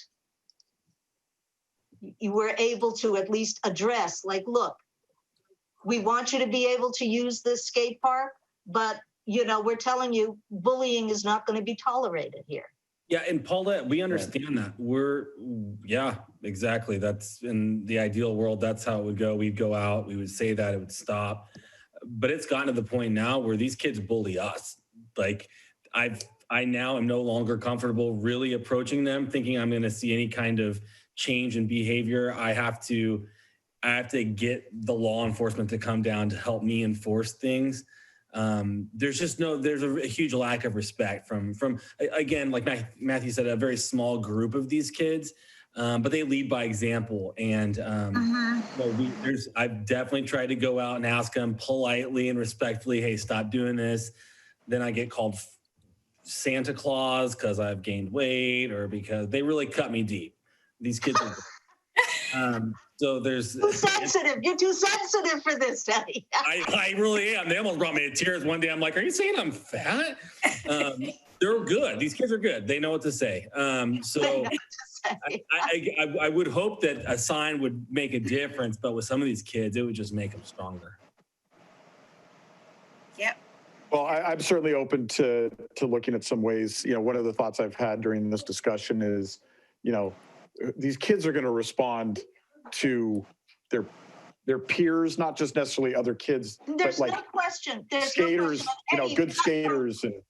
you were able to at least address, like, look, we want you to be able to use this skate park, but, we're telling you bullying is not going to be tolerated here. Yeah, and Paulette, we understand that. Yeah, exactly. That's in the ideal world, that's how it would go. We'd go out, we would say that, it would stop. But it's gotten to the point now where these kids bully us. Like, I now am no longer comfortable really approaching them, thinking I'm going to see any kind of change in behavior. I have to get the law enforcement to come down to help me enforce things. There's a huge lack of respect from again, like Matthew said, a very small group of these kids, but they lead by example. And I've definitely tried to go out and ask them politely and respectfully, hey, stop doing this. Then I get called Santa Claus because I've gained weight, or because they really cut me deep. These kids are so there's too sensitive. You're too sensitive for this, Daddy. I really am. They almost brought me to tears one day. I'm like, are you saying I'm fat? They're good. These kids are good. They know what to say. So I would hope that a sign would make a difference, but with some of these kids, it would just make them stronger. Yep. Well, I'm certainly open to looking at some ways. One of the thoughts I've had during this discussion is, these kids are going to respond to their peers, not just necessarily other kids, There's but like no question. There's skaters, no question. good skaters. And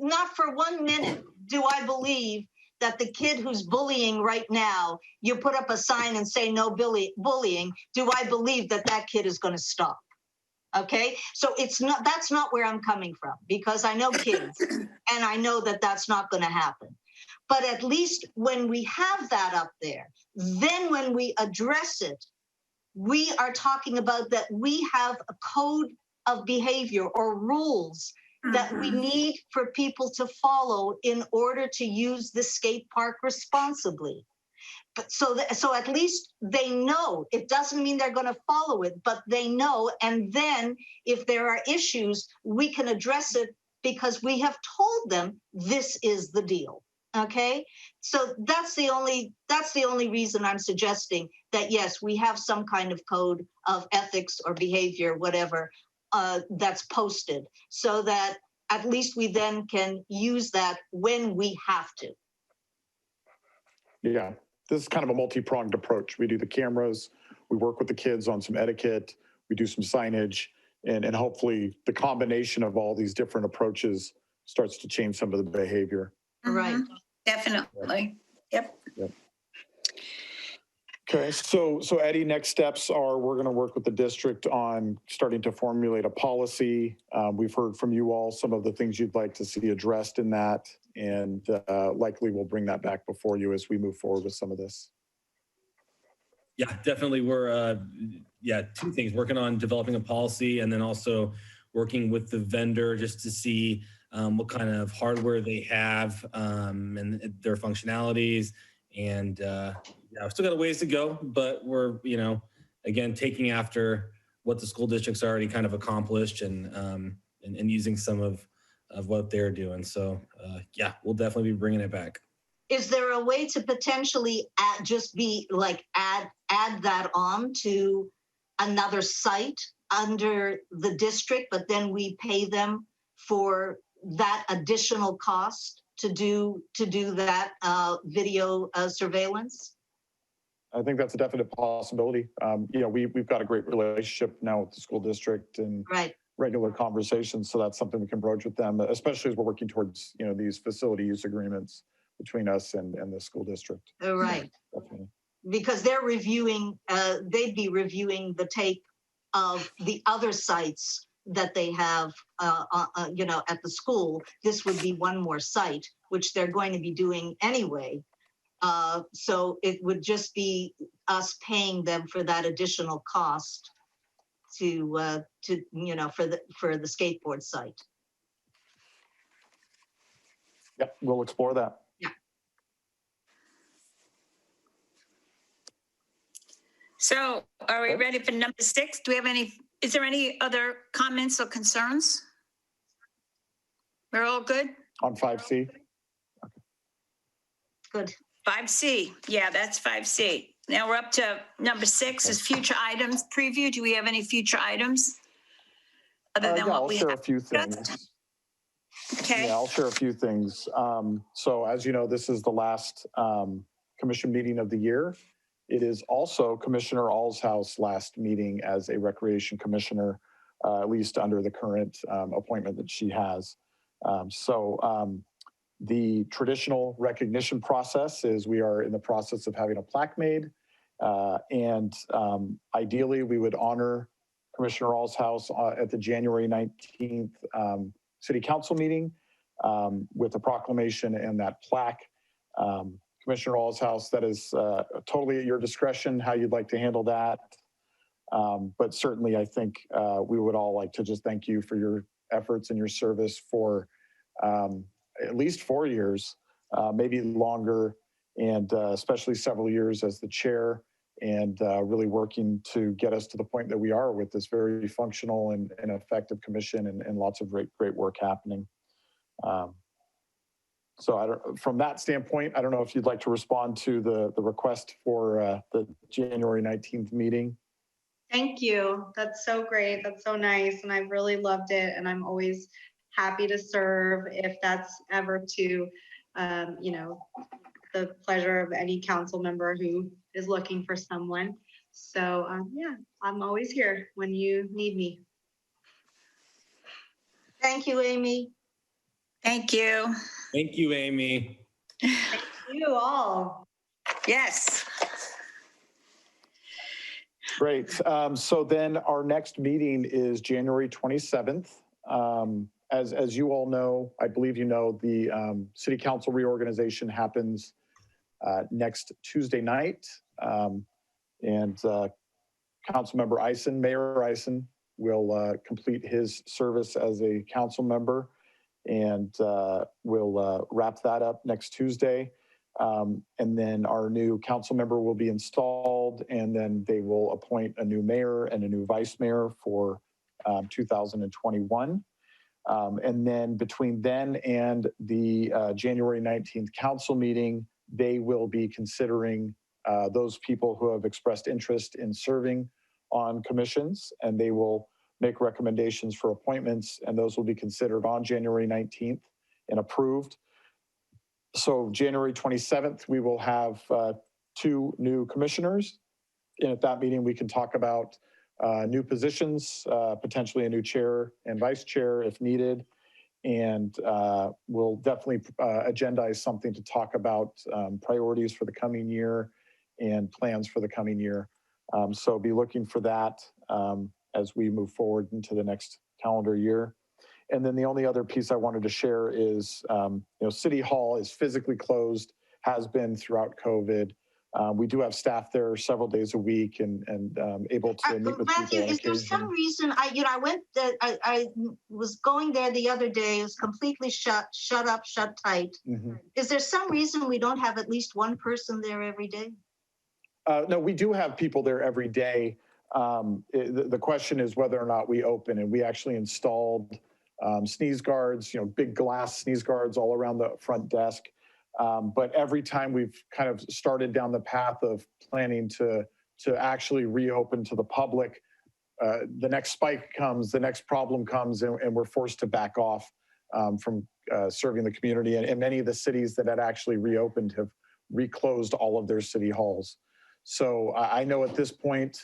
not for 1 minute do I believe that the kid who's bullying right now, you put up a sign and say no bullying, do I believe that that kid is going to stop? Okay, so that's not where I'm coming from, because I know kids and I know that that's not going to happen. But at least when we have that up there, then when we address it, we are talking about that we have a code of behavior or rules that we need for people to follow in order to use the skate park responsibly. But so at least they know. It doesn't mean they're going to follow it, but they know. And then if there are issues, we can address it because we have told them this is the deal. Okay, so that's the only reason I'm suggesting that, yes, we have some kind of code of ethics or behavior, whatever, that's posted, so that at least we then can use that when we have to. yeah, this is kind of a multi-pronged approach. We do the cameras, we work with the kids on some etiquette, we do some signage, and hopefully the combination of all these different approaches starts to change some of the behavior. Right. Definitely. Yep. Okay, so Eddie, next steps are we're going to work with the district on starting to formulate a policy. We've heard from you all some of the things you'd like to see addressed in that, and likely we'll bring that back before you as we move forward with some of this. Yeah, definitely. We're, two things, working on developing a policy, and then also working with the vendor just to see what kind of hardware they have and their functionalities. And I've still got a ways to go, but we're, again, taking after what the school district's already kind of accomplished and using some of what they're doing. So we'll definitely be bringing it back. Is there a way to potentially add that on to another site under the district, but then we pay them for that additional cost to do that video surveillance? I think that's a definite possibility. We've got a great relationship now with the school district and regular conversations, so that's something we can broach with them, especially as we're working towards these facility use agreements between us and the school district. Right. So, definitely. Because they're reviewing, they'd be reviewing the tape of the other sites that they have, at the school. This would be one more site, which they're going to be doing anyway. So it would just be us paying them for that additional cost for the skateboard site. Yep, we'll explore that. So are we Okay. ready for number 6? Do we have any, is there any other comments or concerns? We're all good? On 5C? Good. 5C, yeah, that's 5C. Now we're up to number 6 is future items preview. Do we have any future items? Other than Yeah, what I'll we share a have? few things. Okay, Yeah, I'll share a few things. So as you know, this is the last commission meeting of the year. It is also Commissioner Allshouse last meeting as a recreation commissioner, at least under the current appointment that she has. The traditional recognition process is we are in the process of having a plaque made. Ideally, we would honor Commissioner Allshouse at the January 19th City Council meeting with a proclamation and that plaque. Commissioner Allshouse, that is totally at your discretion how you'd like to handle that. But certainly, I think we would all like to just thank you for your efforts and your service for at least 4 years, maybe longer, and especially several years as the chair, and really working to get us to the point that we are with this very functional and effective commission, and lots of great work happening. From that standpoint, I don't know if you'd like to respond to the request for the January 19th meeting. Thank you. That's so great. That's so nice. And I've really loved it. And I'm always happy to serve if that's ever to, the pleasure of any council member who is looking for someone. So yeah, I'm always here when you need me. Thank you, Amy. thank you. Thank you, Amy. You all. Yes, Great. So then our next meeting is January 27th. As you all know, I believe you know, the city council reorganization happens next Tuesday night. Councilmember Eisen, Mayor Eisen, will complete his service as a council member, and we'll wrap that up next Tuesday. And then our new council member will be installed, and then they will appoint a new mayor and a new vice mayor for 2021. And then between then and the January 19th council meeting, they will be considering those people who have expressed interest in serving on commissions, and they will make recommendations for appointments, and those will be considered on January 19th and approved. So January 27th, we will have 2 new commissioners. And at that meeting, we can talk about new positions, potentially a new chair and vice chair if needed. And we'll definitely agendize something to talk about priorities for the coming year and plans for the coming year. So be looking for that as we move forward into the next calendar year. And then the only other piece I wanted to share is, City Hall is physically closed, has been throughout COVID. We do have staff there several days a week and able to meet with Matthew, people on is there some occasion. reason, I was going there the other day, it was completely shut up, shut tight. Mhm. Is there some reason we don't have at least one person there every day? No, we do have people there every day. The question is whether or not we open, and we actually installed sneeze guards, big glass sneeze guards all around the front desk. But every time we've kind of started down the path of planning to actually reopen to the public, the next spike comes, the next problem comes, and we're forced to back off from serving the community. And many of the cities that had actually reopened have reclosed all of their city halls. So I know at this point,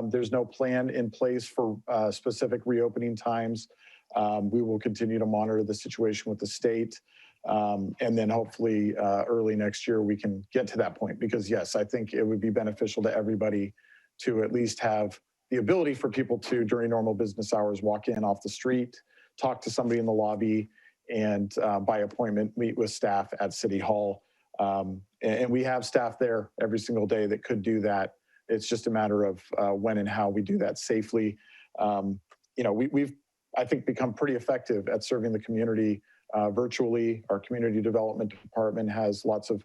there's no plan in place for specific reopening times. We will continue to monitor the situation with the state. And then hopefully early next year, we can get to that point, because yes, I think it would be beneficial to everybody to at least have the ability for people to, during normal business hours, walk in off the street, talk to somebody in the lobby, and by appointment, meet with staff at City Hall. And we have staff there every single day that could do that. It's just a matter of when and how we do that safely. We've, I think, become pretty effective at serving the community virtually. Our community development department has lots of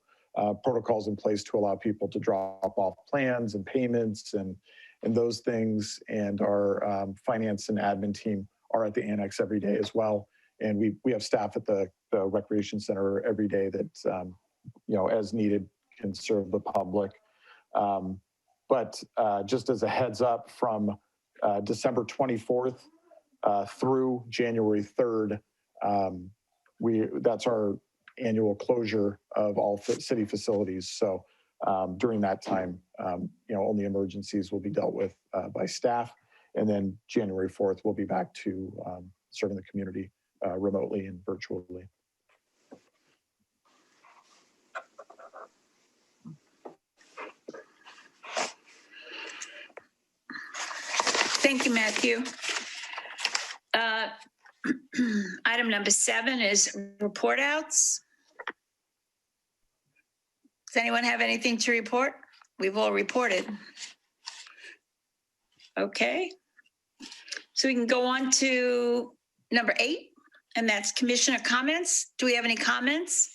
protocols in place to allow people to drop off plans and payments and those things. And our finance and admin team are at the annex every day as well. And we have staff at the recreation center every day that, as needed, can serve the public. But just as a heads up, from December 24th through January 3rd, that's our annual closure of all city facilities. So during that time, only emergencies will be dealt with by staff. And then January 4th, we'll be back to serving the community remotely and virtually. Thank you, Matthew. Item number 7 is report outs. Does anyone have anything to report? We've all reported. Okay. So we can go on to number 8, and that's commissioner comments. Do we have any comments?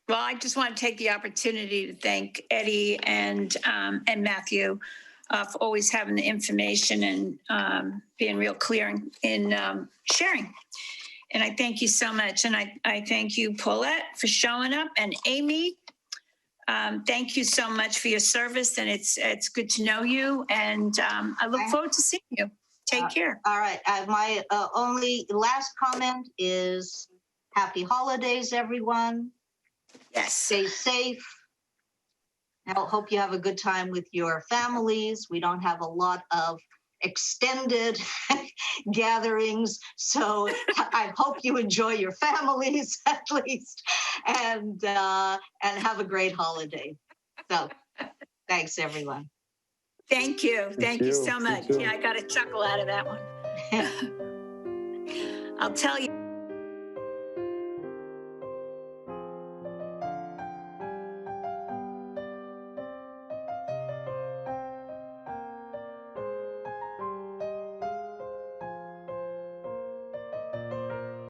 Well, I just want to take the opportunity to thank Eddie and Matthew for always having the information and being real clear in sharing. And I thank you so much. And I thank you, Paulette, for showing up, and Amy. Thank you so much for your service, and it's good to know you. And I look forward to seeing you. Take care. All right. My only last comment is happy holidays, everyone. Yes. Stay safe. I hope you have a good time with your families. We don't have a lot of extended gatherings, so I hope you enjoy your families at least, and have a great holiday. So thanks, everyone. Thank you. Thank you so You much. too. Yeah, I got a chuckle out of that one. I'll tell you.